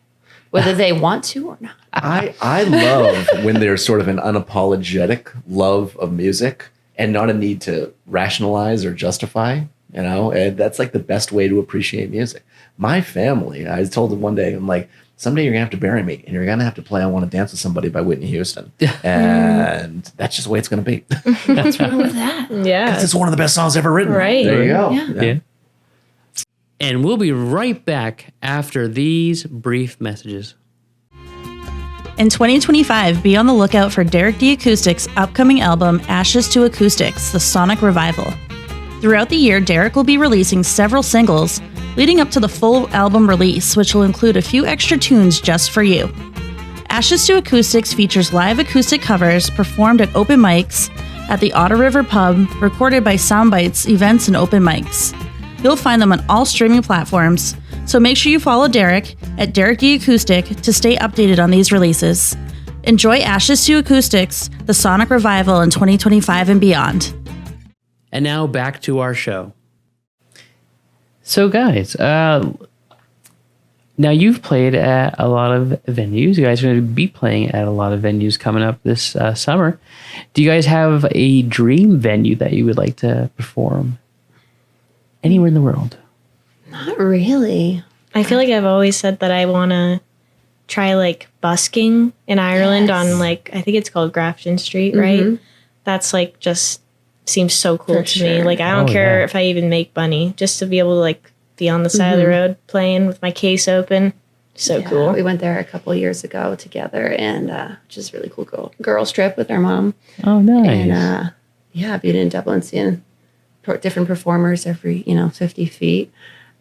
whether they want to or not. I love when there's sort of an unapologetic love of music and not a need to rationalize or justify. And that's like the best way to appreciate music. My family, I told them one day, I'm like, someday you're gonna have to bury me, and you're gonna have to play "I Want to Dance with Somebody" by Whitney Houston, and that's just the way it's gonna be. What's wrong with that? Yeah. It's one of the best songs ever written. Right. There you go. Yeah. And we'll be right back after these brief messages. In 2025, be on the lookout for Derek D. Acoustic's upcoming album, Ashes to Acoustics, The Sonic Revival. Throughout the year, Derek will be releasing several singles, leading up to the full album release, which will include a few extra tunes just for you. Ashes to Acoustics features live acoustic covers performed at open mics at the Otter River Pub, recorded by Soundbites events and open mics. You'll find them on all streaming platforms, so make sure you follow Derek at Derek D. Acoustic to stay updated on these releases. Enjoy Ashes to Acoustics, the Sonic Revival in 2025 and beyond. And now back to our show. So guys, now you've played at a lot of venues. You guys are going to be playing at a lot of venues coming up this summer. Do you guys have a dream venue that you would like to perform anywhere in the world? Not really. I feel like I've always said that I want to try like busking in Ireland on like, I think it's called Grafton Street, right? That's like just seems so cool For to me. sure. Like I don't care if I even make money, just to be able to like be on the side of the road playing with my case open. So cool. We went there a couple years ago together, and which is really cool. Girls trip with our mom. Oh, nice. And being in Dublin, seeing different performers every 50 feet.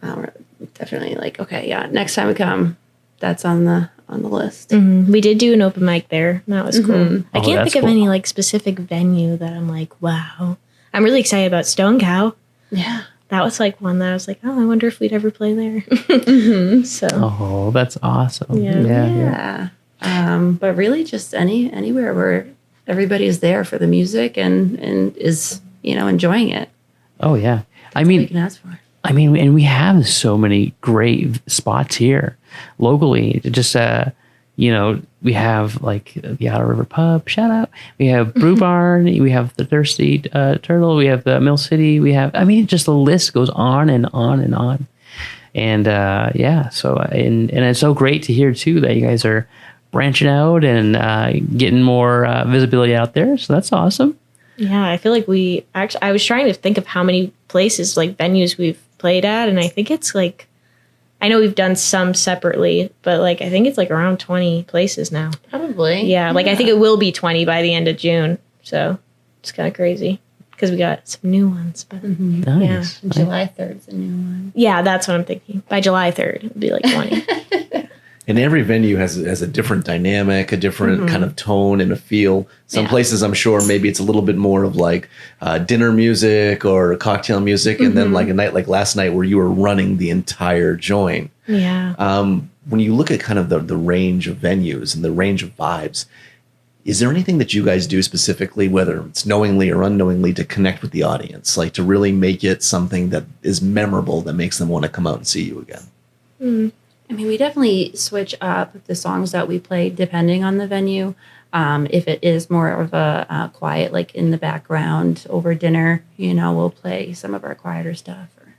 We're definitely like, okay, yeah, next time we come, that's on the list. Mm-hmm. We did do an open mic there. That was cool. Mm-hmm. I can't think of any like specific venue that I'm like, wow. I'm really excited about Stone Cow. Yeah. That was like one that I was like, oh, I wonder if we'd ever play there. So. Oh, that's awesome. Yeah. But really just anywhere where everybody's there for the music and is, enjoying it. Oh, yeah. That's all you can ask for. I mean, and we have so many great spots here locally. Just, we have like the Outer River Pub, shout out. We have Brew Barn. We have the Thirsty Turtle. We have the Mill City. Just the list goes on and on and on. And so, and it's so great to hear too that you guys are branching out and getting more visibility out there. So that's awesome. Yeah, I feel like I was trying to think of how many places, like venues we've played at, and I think it's like, I know we've done some separately, but like I think it's like around 20 places now. Probably. Yeah, like I think it will be 20 by the end of June. So it's kind of crazy because we got some new ones. But Nice. yeah, July 3rd is a new one. Yeah, that's what I'm thinking. By July 3rd, it'll be like 20. And every venue has a different dynamic, a different kind of tone and a feel. Some places, I'm sure, maybe it's a little bit more of like dinner music or cocktail music, and then like a night like last night where you were running the entire joint. Yeah. When you look at kind of the range of venues and the range of vibes, is there anything that you guys do specifically, whether it's knowingly or unknowingly, to connect with the audience, like to really make it something that is memorable that makes them want to come out and see you again? I mean, we definitely switch up the songs that we play depending on the venue. If it is more of a quiet, like in the background over dinner, we'll play some of our quieter stuff, or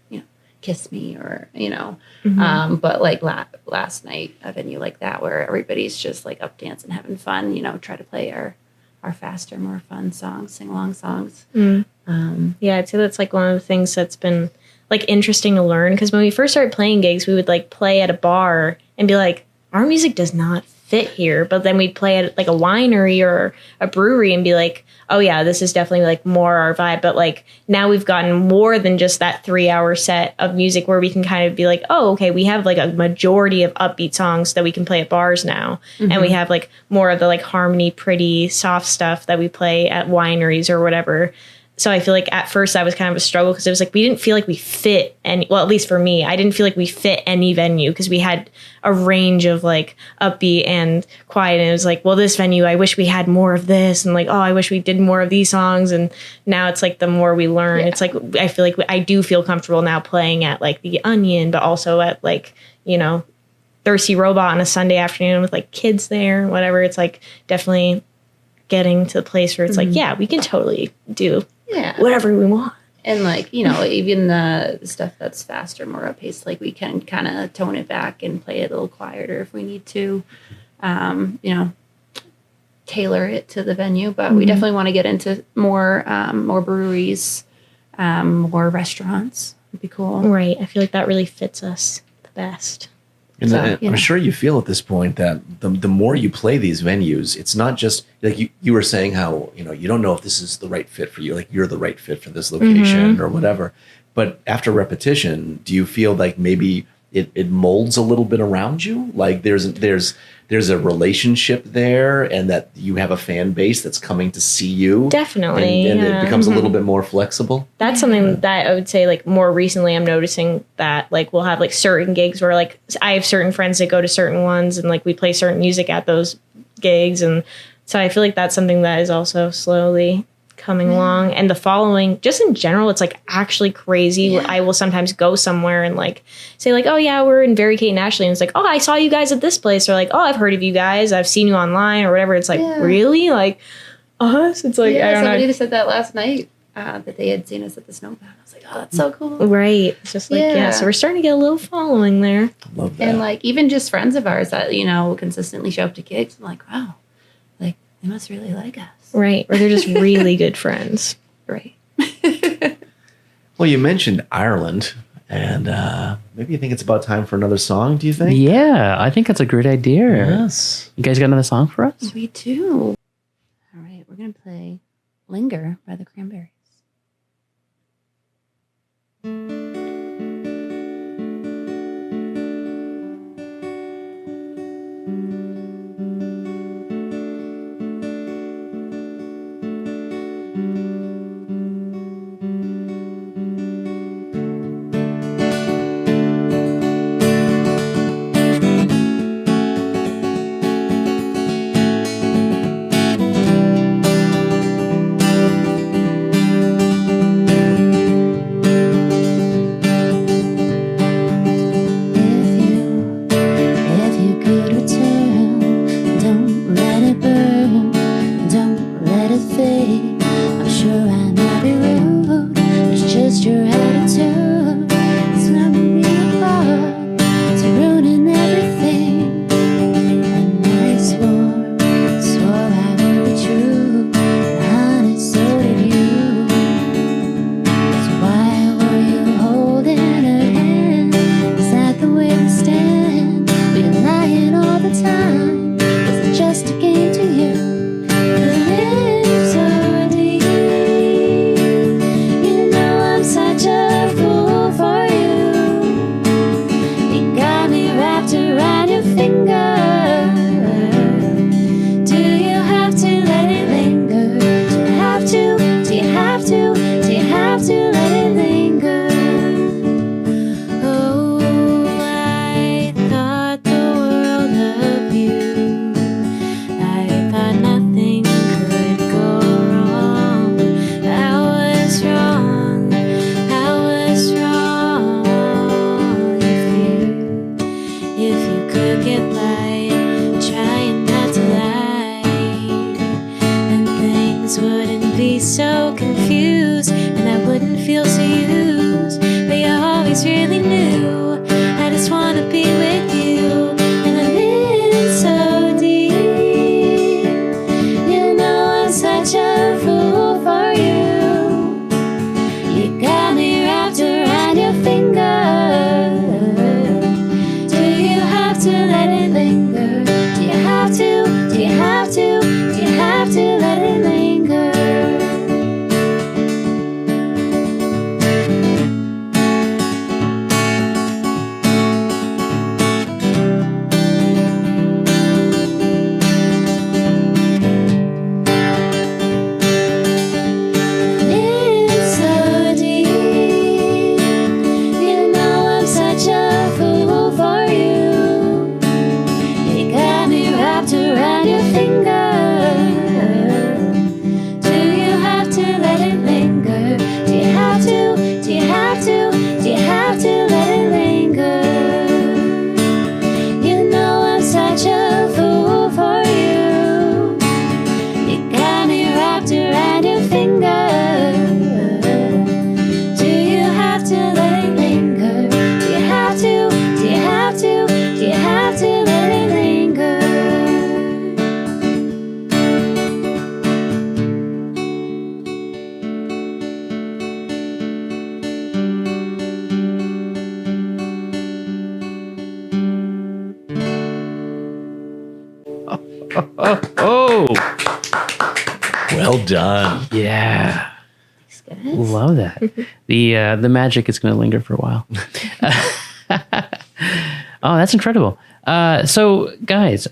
Kiss Me, or but like last night, a venue like that where everybody's just like up dancing, having fun, try to play our faster, more fun songs, sing along songs. Yeah, I'd say that's like one of the things that's been like interesting to learn, because when we first started playing gigs, we would like play at a bar and be like, our music does not fit here. But then we'd play at like a winery or a brewery and be like, oh yeah, this is definitely like more our vibe. But like now we've gotten more than just that 3-hour set of music where we can kind of be like, oh, okay, we have like a majority of upbeat songs that we can play at bars now. And we have like more of the like harmony, pretty, soft stuff that we play at wineries or whatever. So I feel like at first that was kind of a struggle, because it was like we didn't feel like we fit any, well, at least for me, I didn't feel like we fit any venue, because we had a range of like upbeat and quiet. And it was like, well, this venue, I wish we had more of this. And like, oh, I wish we did more of these songs. And now it's like the more we learn, it's like, I feel like I do feel comfortable now playing at like the Onion, but also at like, Thirsty Robot on a Sunday afternoon with like kids there, whatever. It's like definitely getting to the place where it's like, yeah, we can totally do whatever we want. And like, even the stuff that's faster, more up paced, like we can kind of tone it back and play it a little quieter if we need to, tailor it to the venue. But we definitely want to get into more breweries, more restaurants. Would be cool. Right. I feel like that really fits us the best. And I'm sure you feel at this point that the more you play these venues, it's not just like you were saying how, you don't know if this is the right fit for you, like you're the right fit for this location or whatever. But after repetition, do you feel like maybe it molds a little bit around you? Like there's a relationship there, and that you have a fan base that's coming to see you. Definitely. And it becomes a little bit more flexible. That's something that I would say like more recently I'm noticing that like we'll have like certain gigs where like I have certain friends that go to certain ones, and like we play certain music at those gigs. And so I feel like that's something that is also slowly coming along. And the following, just in general, it's like actually crazy. I will sometimes go somewhere and like say like, oh yeah, we're in Barry, Kate, and Ashley, and it's like, oh, I saw you guys at this place, or like, oh, I've heard of you guys, I've seen you online or whatever. It's like, really, like us? It's like, I don't know. Somebody said that last night, that they had seen us at the snowbound. I was like, oh, that's so cool. Right. It's just like, so we're starting to get a little following there. Love that. And like even just friends of ours that consistently show up to gigs, I'm like, wow, like they must really like us. Right. Or they're just really good friends. Right. Well, you mentioned Ireland, And maybe you think it's about time for another song, do you think? Yeah, I think that's a great idea. Yes. You guys got another song for us? We do. All right, we're going to play Linger by the Cranberries. If you could return, don't let it burn, don't let it fade. I'm sure I might be rude, it's just your attitude. It's knocking me apart, it's ruining everything. And I swore I would be true, honey, so did you. So why were you holding her hand? Is that the way we stand? We're lying all the time. Is it just a game to you? 'Cause it's so deep. You know I'm such a fool for you. You got me wrapped around your finger. Do you have to let it linger? Do you have to? Do you have to? Do you have to let it linger? Oh, I thought the world of you. I thought nothing could go wrong. I was wrong. I was wrong. If you could get by trying not to lie, then things wouldn't be so confused, and I wouldn't feel so used. But you always really knew I just wanna be with you, and I'm in so deep. You know I'm such a fool for you. You got me wrapped around your finger. Do you have to let it linger? Do you have to? Do you have to? Do you have to let it linger? It's so deep. You know I'm such a fool for you. You got me wrapped around your finger. Do you have to let it linger? Do you have to? Do you have to? Do you have to let it linger? You know I'm such a fool for you. You got me wrapped around your finger. Do you have to let it linger? Do you have to? Do you have to? Do you have to let it linger? Oh, Well done. yeah. Thanks, guys. Love that. The magic is going to linger for a while. Oh, that's incredible. So, guys,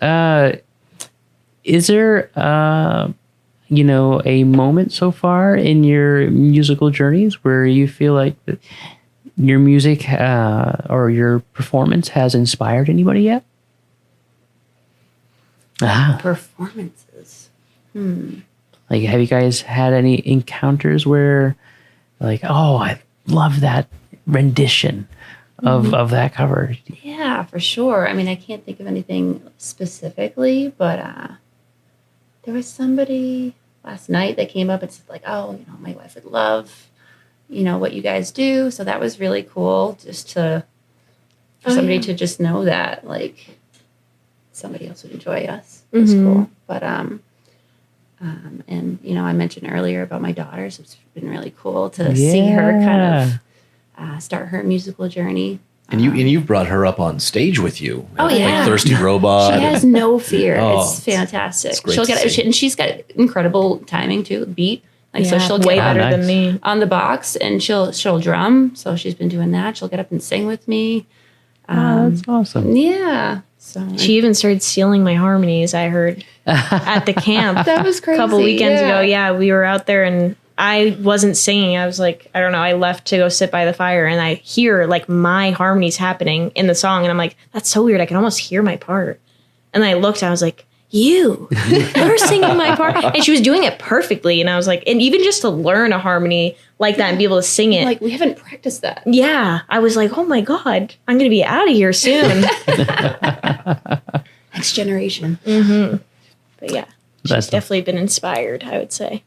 is there, a moment so far in your musical journeys where you feel like that your music or your performance has inspired anybody yet? Performances. Like, have you guys had any encounters where, like, oh, I love that rendition of that cover? Yeah, for sure. I mean, I can't think of anything specifically, but there was somebody last night that came up and said, like, oh, my wife would love, what you guys do. So that was really cool, just for somebody to just know that, like, somebody else would enjoy us. It was cool. But and I mentioned earlier about my daughters. It's been really cool to see her kind of start her musical journey. And you've brought her up on stage with you. Oh, yeah. Like Thirsty Robot. She has no fear. Oh, it's fantastic. it's great She'll to get see. and she's got incredible timing too, beat. Like so Yeah, she'll way get better nice. than me. on the box and she'll drum. So she's been doing that. She'll get up and sing with me. Oh, that's awesome. Yeah. So She even started stealing my harmonies, I heard, at the camp. that was A crazy. couple weekends ago. Yeah, we were out there and I wasn't singing. I was like, I don't know. I left to go sit by the fire and I hear like my harmonies happening in the song. And I'm like, that's so weird. I can almost hear my part. And then I looked, I was like, you're singing my part. And she was doing it perfectly. And I was like, and even just to learn a harmony like that and be able to sing it. Like we haven't practiced that. Yeah. I was like, oh my God, I'm going to be out of here soon. Next generation. But yeah, she's That's definitely been inspired, I would say.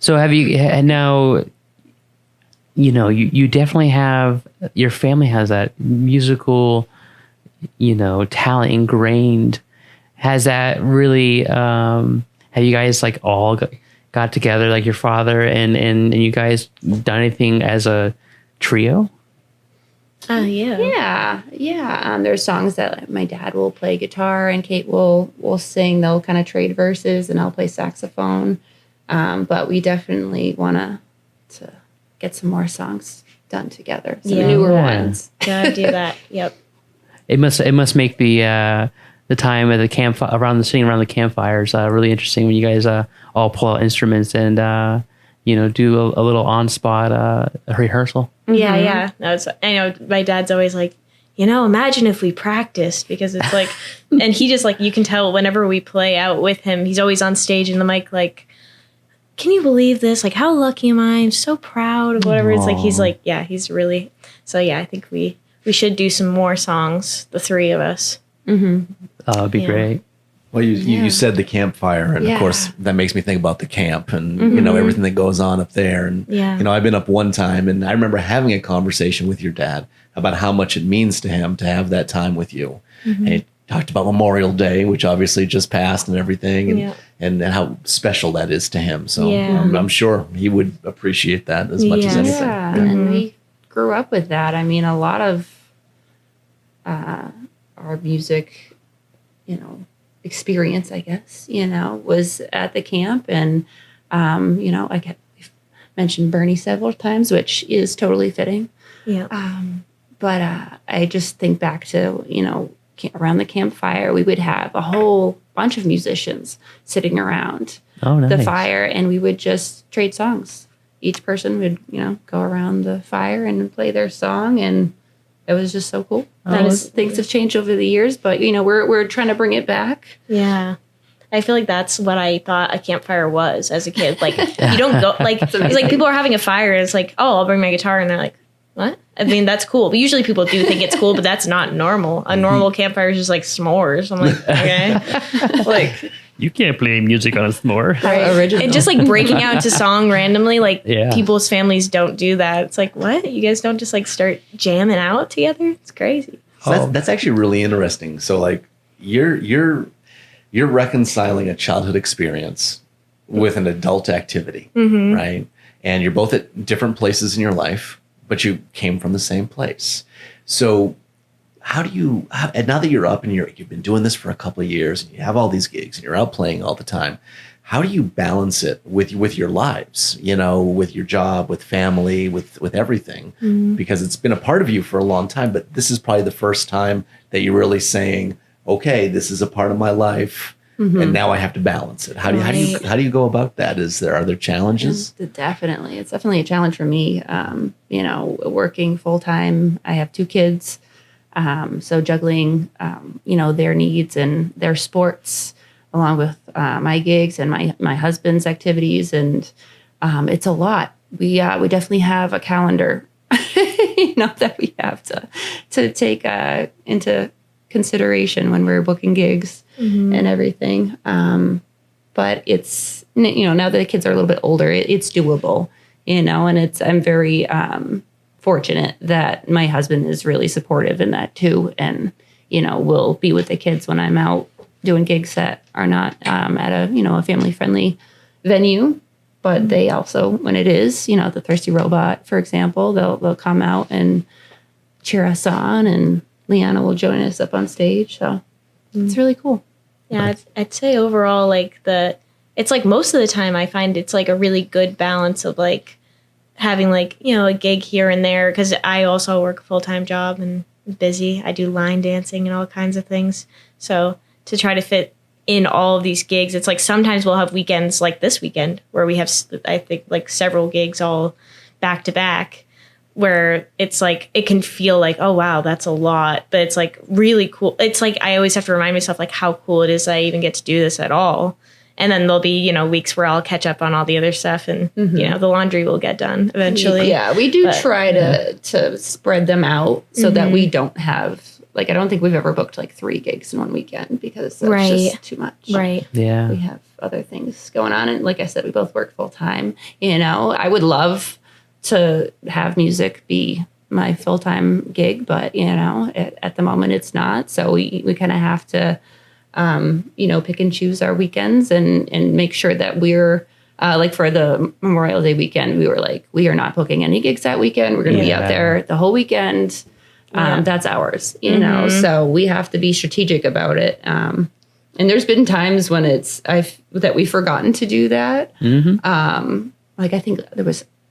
So have you now, you definitely have, your family has that musical, talent ingrained. Has that really, have you guys like all got together, like your father and you guys done anything as a trio? Yeah. Yeah. There's songs that my dad will play guitar and Kate will sing. They'll kind of trade verses and I'll play saxophone. But we definitely want to get some more songs done together. Some newer ones. Gotta do that. Yep. It must make the time at the sitting around the campfires really interesting when you guys all pull out instruments and do a little on spot rehearsal. Yeah, yeah. No, I know my dad's always like, imagine if we practiced, because it's like, and he just like, you can tell whenever we play out with him, he's always on stage in the mic like, can you believe this? Like, how lucky am I? I'm so proud of whatever. It's like, he's like, yeah, he's really, so yeah, I think we should do some more songs, the three of us. Oh, it'd be great. Well, you said the campfire, and of course that makes me think about the camp and everything that goes on up there. And I've been up one time, and I remember having a conversation with your dad about how much it means to him to have that time with you. And he talked about Memorial Day, which obviously just passed, and everything, and how special that is to him. So I'm sure he would appreciate that as much as anything. Yeah, and we grew up with that. I mean, a lot of our music, experience, I guess, was at the camp. And, we've mentioned Bernie several times, which is totally fitting. Yeah. But I just think back to, around the campfire, we would have a whole bunch of musicians sitting around the fire, and we would just trade songs. Each person would, go around the fire and play their song, and it was just so cool. Things have changed over the years, but we're trying to bring it back. Yeah. I feel like that's what I thought a campfire was as a kid. Like, you don't go, like, it's like people are having a fire and it's like, oh, I'll bring my guitar. And they're like, what? I mean, that's cool. But usually people do think it's cool, but that's not normal. A normal campfire is just like s'mores. I'm like, okay. Like, You can't play music on a s'more. Original. and just like breaking out into song randomly, like people's families don't do that. It's like, what? You guys don't just like start jamming out together? It's crazy. So that's actually really interesting. So like you're reconciling a childhood experience with an adult activity, right? And you're both at different places in your life, but you came from the same place. So how do you, and now that you're up and you've been doing this for a couple of years and you have all these gigs and you're out playing all the time, how do you balance it with your lives, with your job, with family, with everything? Because it's been a part of you for a long time, but this is probably the first time that you're really saying, okay, this is a part of my life. And now I have to balance it. How do you go about that? Are there challenges? Definitely. It's definitely a challenge for me. Working full time. I have 2 kids. So juggling, their needs and their sports along with my gigs and my husband's activities. And it's a lot. We definitely have a calendar, that we have to take into consideration when we're booking gigs and everything. But it's, now that the kids are a little bit older, it's doable, and I'm very fortunate that my husband is really supportive in that too. And, will be with the kids when I'm out doing gigs that are not at a family friendly venue. But they also, when it is, the Thirsty Robot, for example, they'll come out and cheer us on, and Leanna will join us up on stage. So it's really cool. Yeah, I'd say overall, like it's like most of the time I find it's like a really good balance of like having like, a gig here and there, because I also work a full-time job and busy. I do line dancing and all kinds of things. So to try to fit in all of these gigs, it's like sometimes we'll have weekends like this weekend where we have, I think, like several gigs all back to back, where it's like it can feel like, oh wow, that's a lot, but it's like really cool. It's like I always have to remind myself like how cool it is that I even get to do this at all. And then there'll be, weeks where I'll catch up on all the other stuff, and the laundry will get done eventually. Yeah, we do try to spread them out so that we don't have, like, I don't think we've ever booked like 3 gigs in one weekend, because that's just too much. Right. Yeah. We have other things going on. And like I said, we both work full time. I would love to have music be my full-time gig, but at the moment it's not. So we kind of have to pick and choose our weekends and make sure that we're like for the Memorial Day weekend, we were like, we are not booking any gigs that weekend. We're going to be out there the whole weekend. That's ours, so we have to be strategic about it. And there's been times when that we've forgotten to do that. Like I think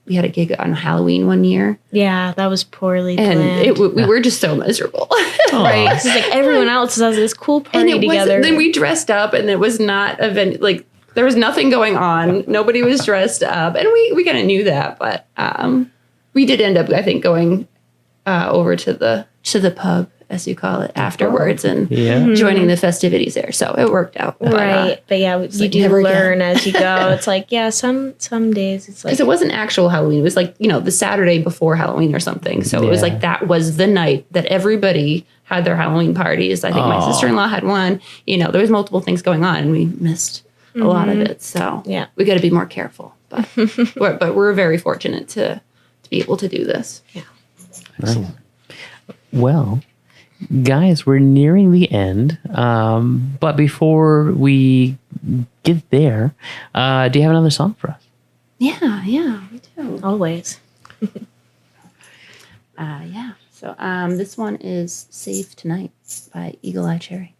we had a gig on Halloween one year. Yeah, that was poorly planned. And we were just so miserable. Right. It's like everyone else has this cool party together. Then we dressed up, and it was not like there was nothing going on. Nobody was dressed up. And we kind of knew that, but we did end up, I think, going over to the pub, as you call it, afterwards, and joining the festivities there. So it worked out. Right. But yeah, you do learn as you go. It's like, some days it's like, because it wasn't actual Halloween. It was like, the Saturday before Halloween or something. So it was like, that was the night that everybody had their Halloween parties. I think my sister-in-law had one. There was multiple things going on, and we missed a lot of it. So we got to be more careful. But but we're very fortunate to be able to do this. Yeah. Excellent. Well, guys, we're nearing the end. But before we get there, do you have another song for us? Yeah, we do. Always. So this one is Save Tonight by Eagle Eye Cherry.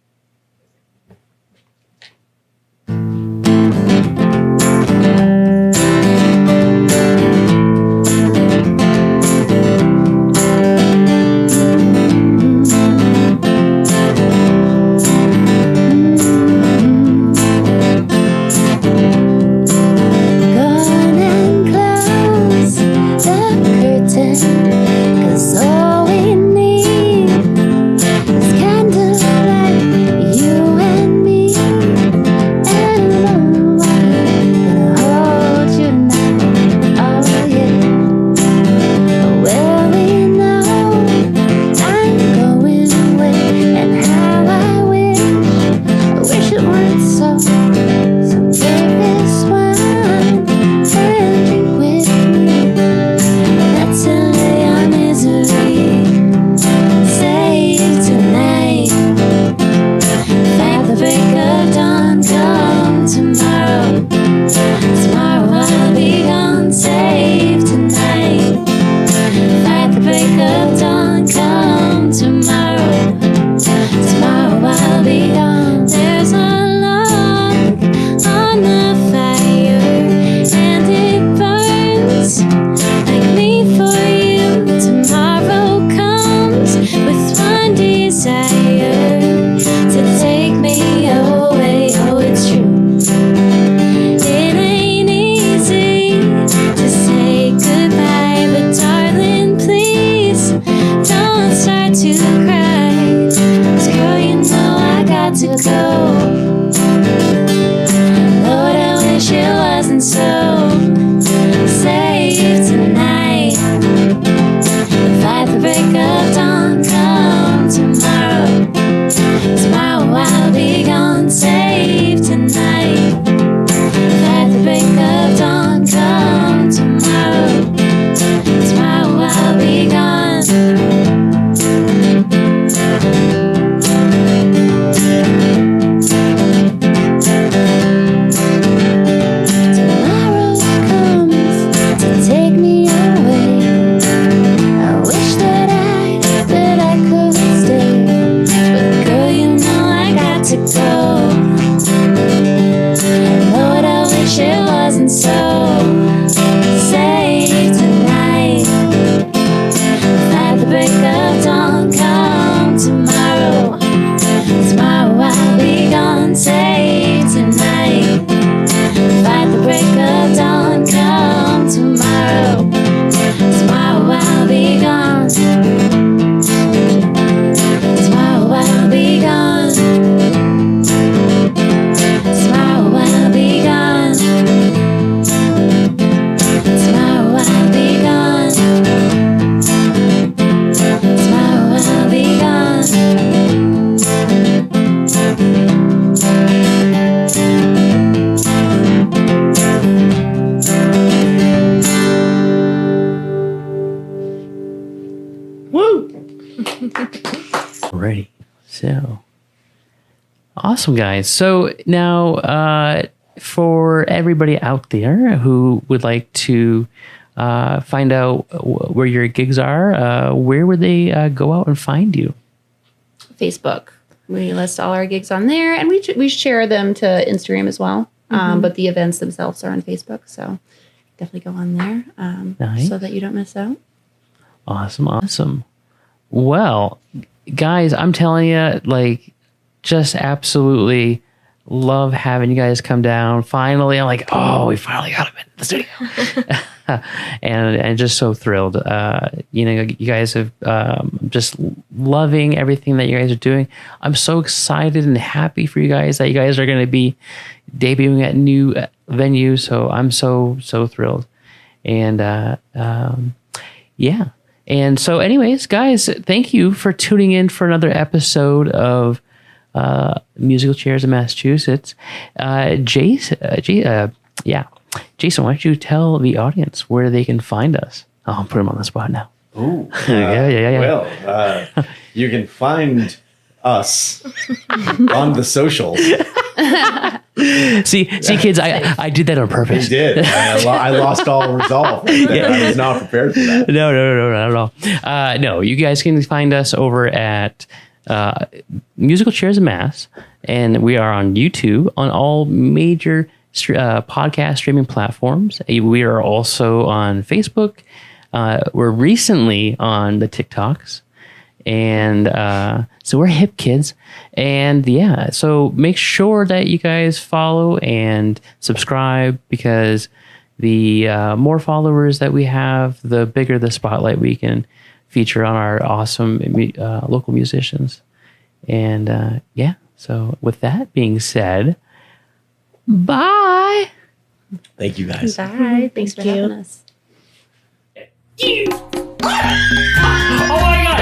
Candlelight Ready. So awesome, guys. So now, for everybody out there who would like to find out where your gigs are, where would they go out and find you? Facebook. We list all our gigs on there, and we share them to Instagram as well. But the events themselves are on Facebook, so definitely go on there Nice. so that you don't miss out. Awesome. Well, guys, I'm telling you, like, just absolutely love having you guys come down. Finally, I'm like, oh, we finally got him in the studio. and just so thrilled. You guys have just loving everything that you guys are doing. I'm so excited and happy for you guys that you guys are going to be debuting at new venues. So I'm so thrilled. And yeah. And so anyways, guys, thank you for tuning in for another episode of Musical Chairs in Massachusetts. Jason, why don't you tell the audience where they can find us? I'll put him on the spot now. Ooh. Yeah. Well, you can find us on the socials. See, kids, I did that on purpose. You did. I lost all resolve. I was not prepared for that. No, not at all. No, you guys can find us over at Musical Chairs in Mass, and we are on YouTube on all major podcast streaming platforms. We are also on Facebook. We're recently on the TikToks. And so we're hip kids. And yeah, so make sure that you guys follow and subscribe, because the more followers that we have, the bigger the spotlight we can feature on our awesome local musicians. And yeah, so with that being said, bye. Thank you, guys. Bye. Thanks for having us. Oh my God.